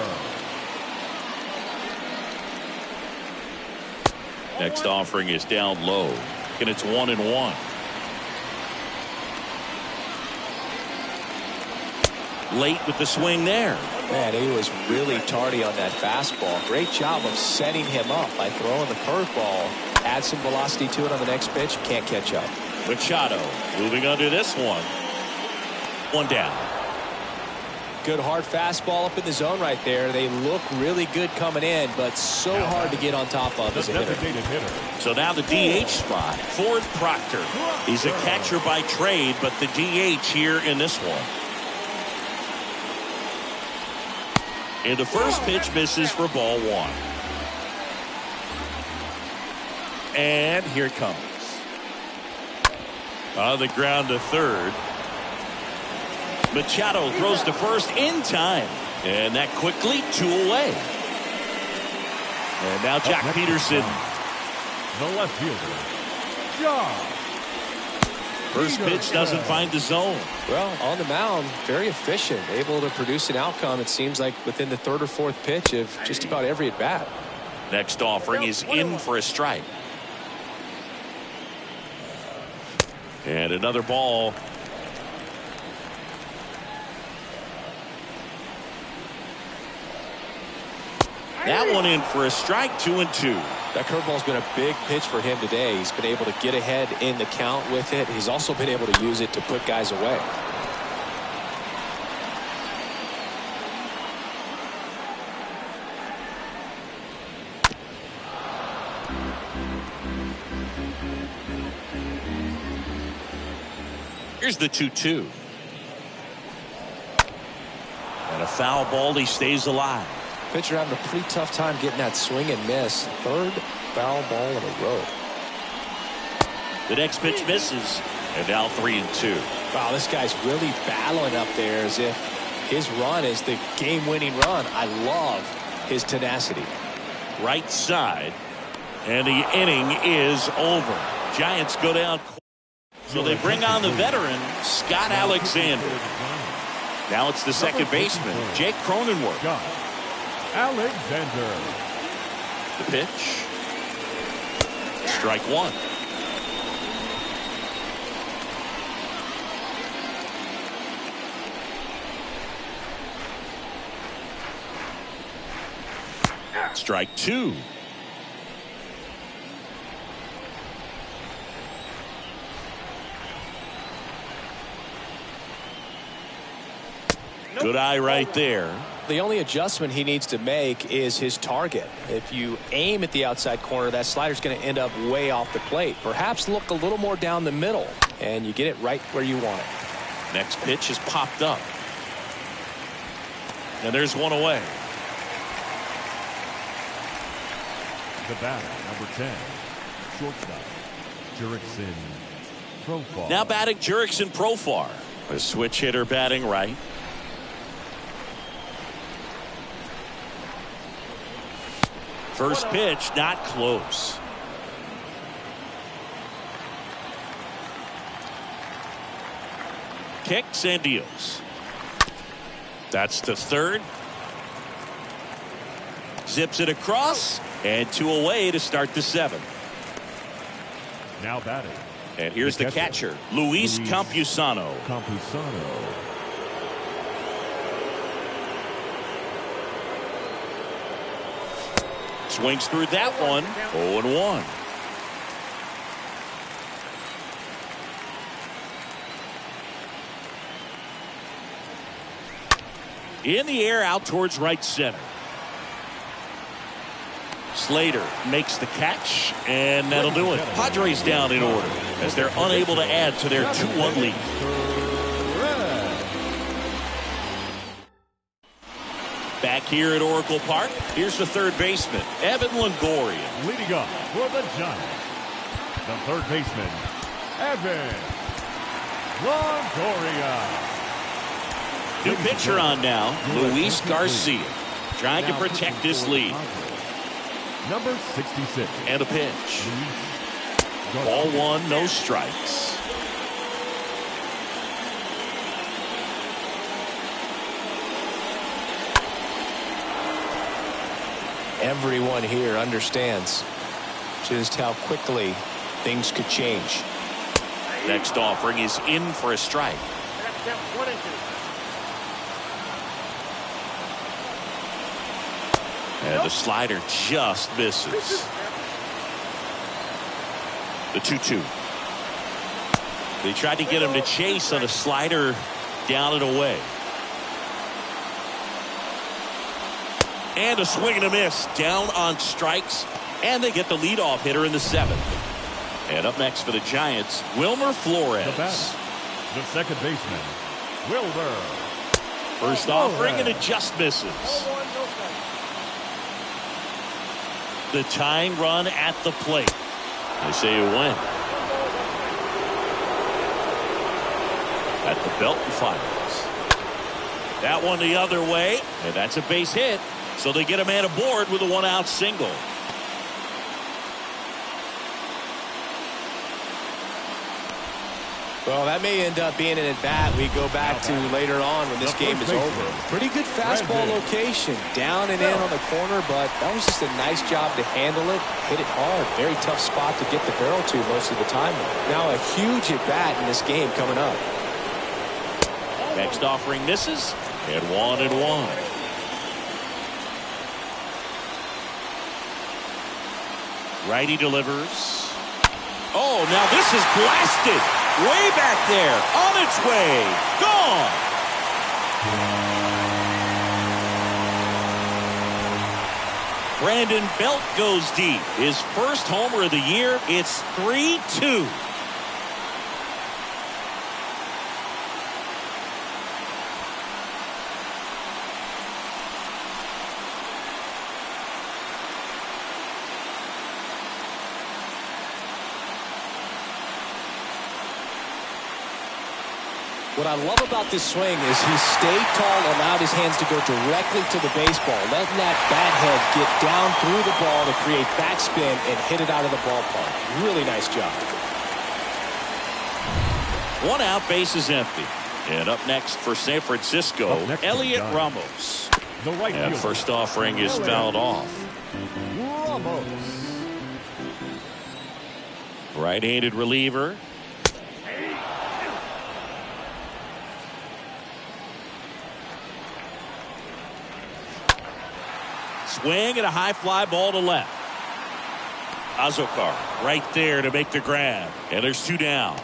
Next offering is down low. And it's 1-1. Late with the swing there. Man, he was really tardy on that fastball. Great job of setting him up by throwing the curveball. Add some velocity to it on the next pitch. Can't catch up. Machado moving under this one. One down. Good hard fastball up in the zone right there. They look really good coming in, but so hard to get on top of as a hitter. So now the DH spot. Ford Proctor. He's a catcher by trade, but the DH here in this one. And the first pitch misses for ball 1. And here it comes. On the ground to third. Machado throws to first in time. And that quickly 2 away. And now Jack Peterson. The left fielder, Josh. First pitch doesn't find the zone. Well, on the mound, very efficient, able to produce an outcome, it seems like, within the 3rd or 4th pitch of just about every at-bat. Next offering is in for a strike. And another ball. That one in for a strike, 2-2. That curveball's been a big pitch for him today. He's been able to get ahead in the count with it. He's also been able to use it to put guys away. Here's the 2-2. And a foul ball. He stays alive. Pitcher having a pretty tough time getting that swing and miss. Third foul ball in a row. The next pitch misses. And now 3-2. Wow, this guy's really battling up there as if his run is the game-winning run. I love his tenacity. Right side. And the inning is over. Giants go down. So they bring on the veteran, Scott Alexander. Now it's the second baseman, Jake Cronenworth. Scott Alexander. The pitch. Strike one. Strike two. Good eye right there. The only adjustment he needs to make is his target. If you aim at the outside corner, that slider's going to end up way off the plate. Perhaps look a little more down the middle, and you get it right where you want it. Next pitch is popped up. And there's one away. The batter, number 10, shortstop, Jurickson Profar. Now batting Jurickson Profar. A switch hitter batting right. First pitch, not close. Kicks and deals. That's the third. Zips it across, and two away to start the seventh. Now batting. And here's the catcher, Luis Campusano. Swings through that one. 0-1. In the air out towards right center. Slater makes the catch, and that'll do it. Padres down in order as they're unable to add to their 2-1 lead. Back here at Oracle Park, here's the third baseman, Evan Longoria. Leading up for the Giants, the third baseman, Evan Longoria. New pitcher on now, Luis Garcia, trying to protect this lead. Number 66. And a pitch. Ball one, no strikes. Everyone here understands just how quickly things could change. Next offering is in for a strike. And the slider just misses. The 2-2. They tried to get him to chase on a slider down and away. And a swing and a miss down on strikes, and they get the leadoff hitter in the seventh. And up next for the Giants, Wilmer Flores. The second baseman, Wilmer. First offering, and it just misses. The tying run at the plate. They say a win. At the Belton Finals. That one the other way, and that's a base hit. So they get a man aboard with a one-out single. Well, that may end up being an at-bat we go back to later on when this game is over. Pretty good fastball location, down and in on the corner, but that was just a nice job to handle it, hit it hard. Very tough spot to get the barrel to most of the time. Now a huge at-bat in this game coming up. Next offering misses, and 1-1. Righty delivers. Oh, now this is blasted. Way back there. On its way. Gone. Brandon Belt goes deep. His first homer of the year. It's 3-2. What I love about this swing is he stayed tall, allowed his hands to go directly to the baseball, letting that bat head get down through the ball to create backspin and hit it out of the ballpark. Really nice job. 1 out, base is empty. And up next for San Francisco, Elliot Ramos. The right And fielder, first offering is fouled off. Ramos. Right-handed reliever. Swing and a high fly ball to left. Azokar right there to make the grab. And there's 2 down.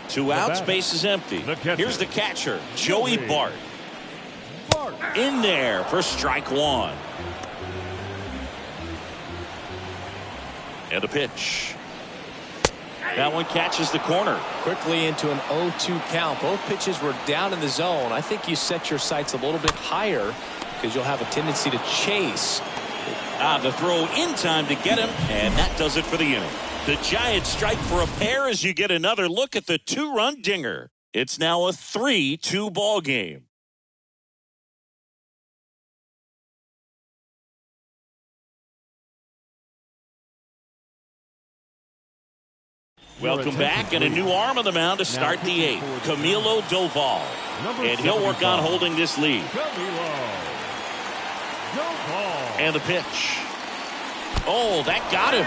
2 outs, base is empty. Here's the catcher, Joey Bart. In there for strike 1. And a pitch. That one catches the corner. Quickly into an 0-2 count. Both pitches were down in the zone. I think you set your sights a little bit higher because you'll have a tendency to chase. The throw in time to get him, and that does it for the inning. The Giants strike for a pair as you get another look at the 2-run dinger. It's now a 3-2 ball game. Welcome back, and a new arm on the mound to start the 8th, Camilo Doval. And he'll work on holding this lead. And the pitch. Oh, that got him.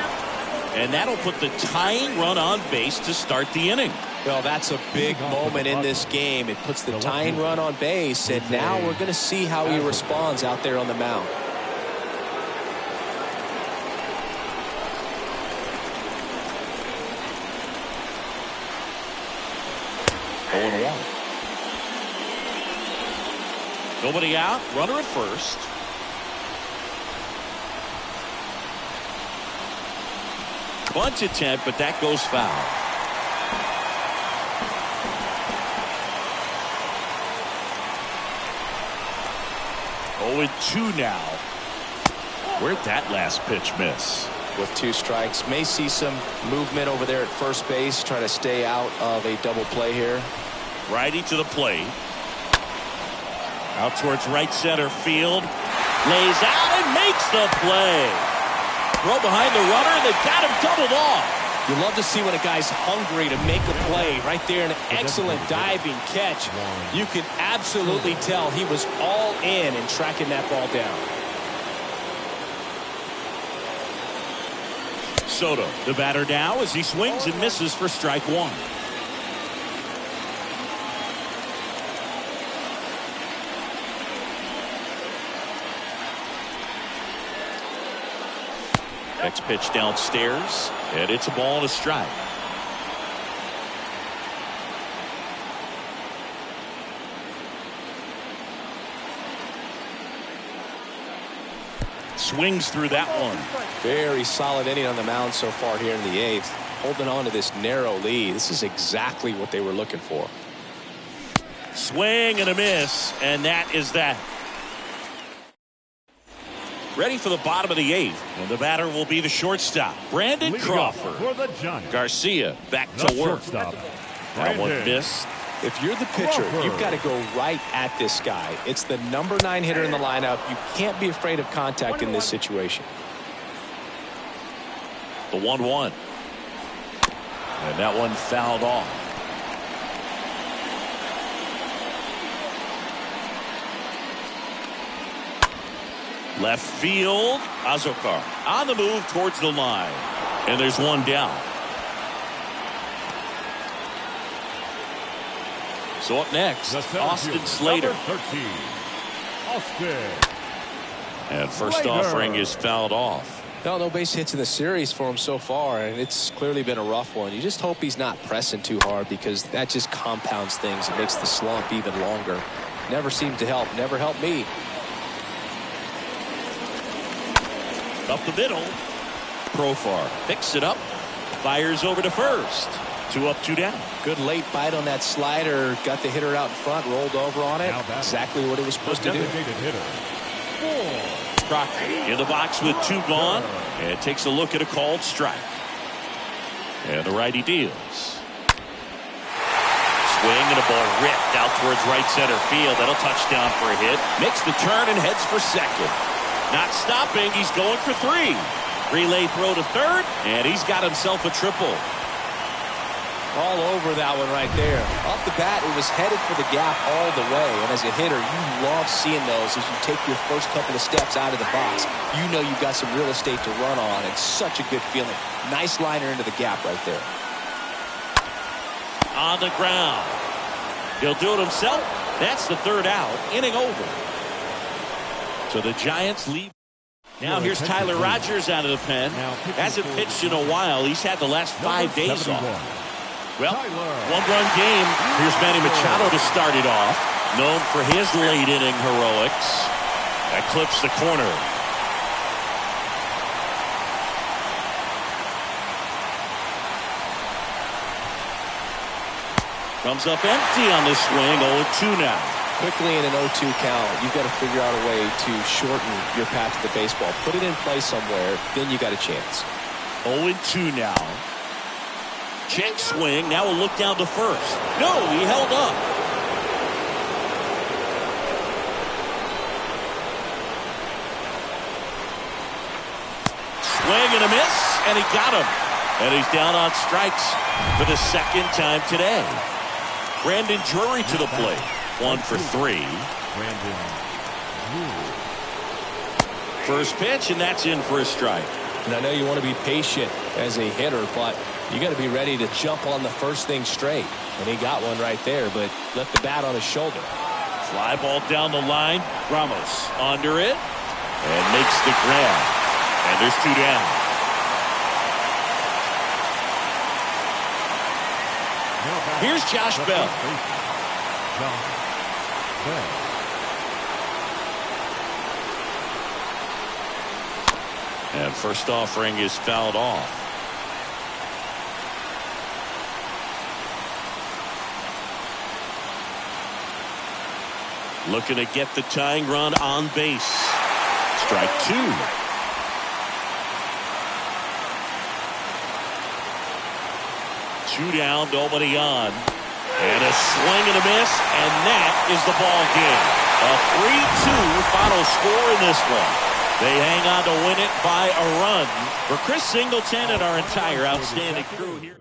And that'll put the tying run on base to start the inning. Well, that's a big moment in this game. It puts the tying run on base, and now we're going to see how he responds out there on the mound. Nobody out, runner at first. Bunt attempt, but that goes foul. Oh, and 2 now. Where'd that last pitch miss? With 2 strikes, may see some movement over there at first base, try to stay out of a double play here. Righty to the plate. Out towards right center field. Lays out and makes the play. Throw behind the runner. They've got him doubled off. You love to see when a guy's hungry to make a play. Right there, an excellent diving catch. You can absolutely tell he was all in tracking that ball down. Soto, the batter now as he swings and misses for strike 1. Next pitch downstairs, and it's a ball and a strike. Swings through that one. Very solid inning on the mound so far here in the 8th. Holding on to this narrow lead. This is exactly what they were looking for. Swing and a miss, and that is that. Ready for the bottom of the 8th, and the batter will be the shortstop, Brandon Crawford. For the Giants, Garcia back to work. shortstop, That one missed. If you're the pitcher, you've got to go right at this guy. It's the number 9 hitter in the lineup. You can't be afraid of contact in this situation. The 1-1. And that one fouled off. Left field, Azokar on the move towards the line. And there's 1 down. So up next, Austin Slater. Number 13, Austin. And first offering is fouled off. No base hits in the series for him so far, and it's clearly been a rough one. You just hope he's not pressing too hard because that just compounds things. It makes the slump even longer. Never seemed to help. Never helped me. Up the middle. Profar picks it up. Fires over to first. 2 up, 2 down. Good late bite on that slider. Got the hitter out in front, rolled over on it. Exactly what it was supposed to do. Hitter. Crocker in the box with 2 gone. And takes a look at a called strike. And the righty deals. Swing and a ball ripped out towards right center field. That'll touchdown for a hit. Makes the turn and heads for second. Not stopping. He's going for 3. Relay throw to third. And he's got himself a triple. All over that one right there. Off the bat, it was headed for the gap all the way. And as a hitter, you love seeing those as you take your first couple of steps out of the box. You know you've got some real estate to run on. It's such a good feeling. Nice liner into the gap right there. On the ground. He'll do it himself. That's the 3rd out. Inning over. So the Giants lead. Now here's Tyler Rogers out of the pen. Hasn't pitched in a while. He's had the last 5 days off. Well, 1-run game. Here's Manny Machado to start it off. Known for his late inning heroics. That clips the corner. Comes up empty on the swing. 0-2 now. Quickly in an 0-2 count, you've got to figure out a way to shorten your path to the baseball. Put it in play somewhere, then you got a chance. 0-2 now. Check swing. Now we'll look down to first. No, he held up. Swing and a miss, and he got him. And he's down on strikes for the 2nd time today. Brandon Drury to the plate. 1 for 3. First pitch, and that's in for a strike. And I know you want to be patient as a hitter, but you got to be ready to jump on the first thing straight. And he got one right there, but left the bat on his shoulder. Fly ball down the line. Ramos under it and makes the grab. And there's 2 down. Here's Josh Bell. And first offering is fouled off. Looking to get the tying run on base. Strike 2. Two down, nobody on. And a swing and a miss, and that is the ball game. A 3-2 final score in this one. They hang on to win it by a run. For Chris Singleton and our entire outstanding crew here.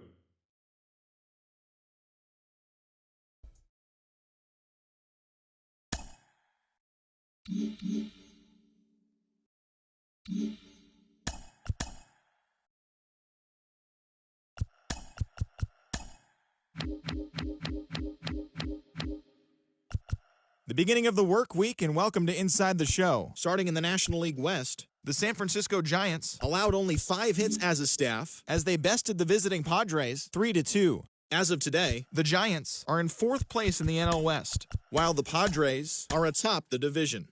The beginning of the work week, and welcome to Inside the Show. Starting in the National League West, the San Francisco Giants allowed only 5 hits as a staff as they bested the visiting Padres 3-2. As of today, the Giants are in 4th place in the NL West, while the Padres are atop the division.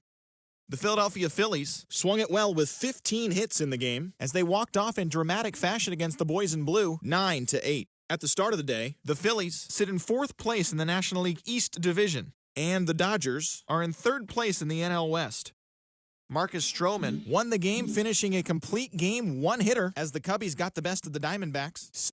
The Philadelphia Phillies swung it well with 15 hits in the game as they walked off in dramatic fashion against the Boys in Blue 9-8. At the start of the day, the Phillies sit in 4th place in the National League East Division, and the Dodgers are in 3rd place in the NL West. Marcus Stroman won the game, finishing a complete game 1-hitter as the Cubbies got the best of the Diamondbacks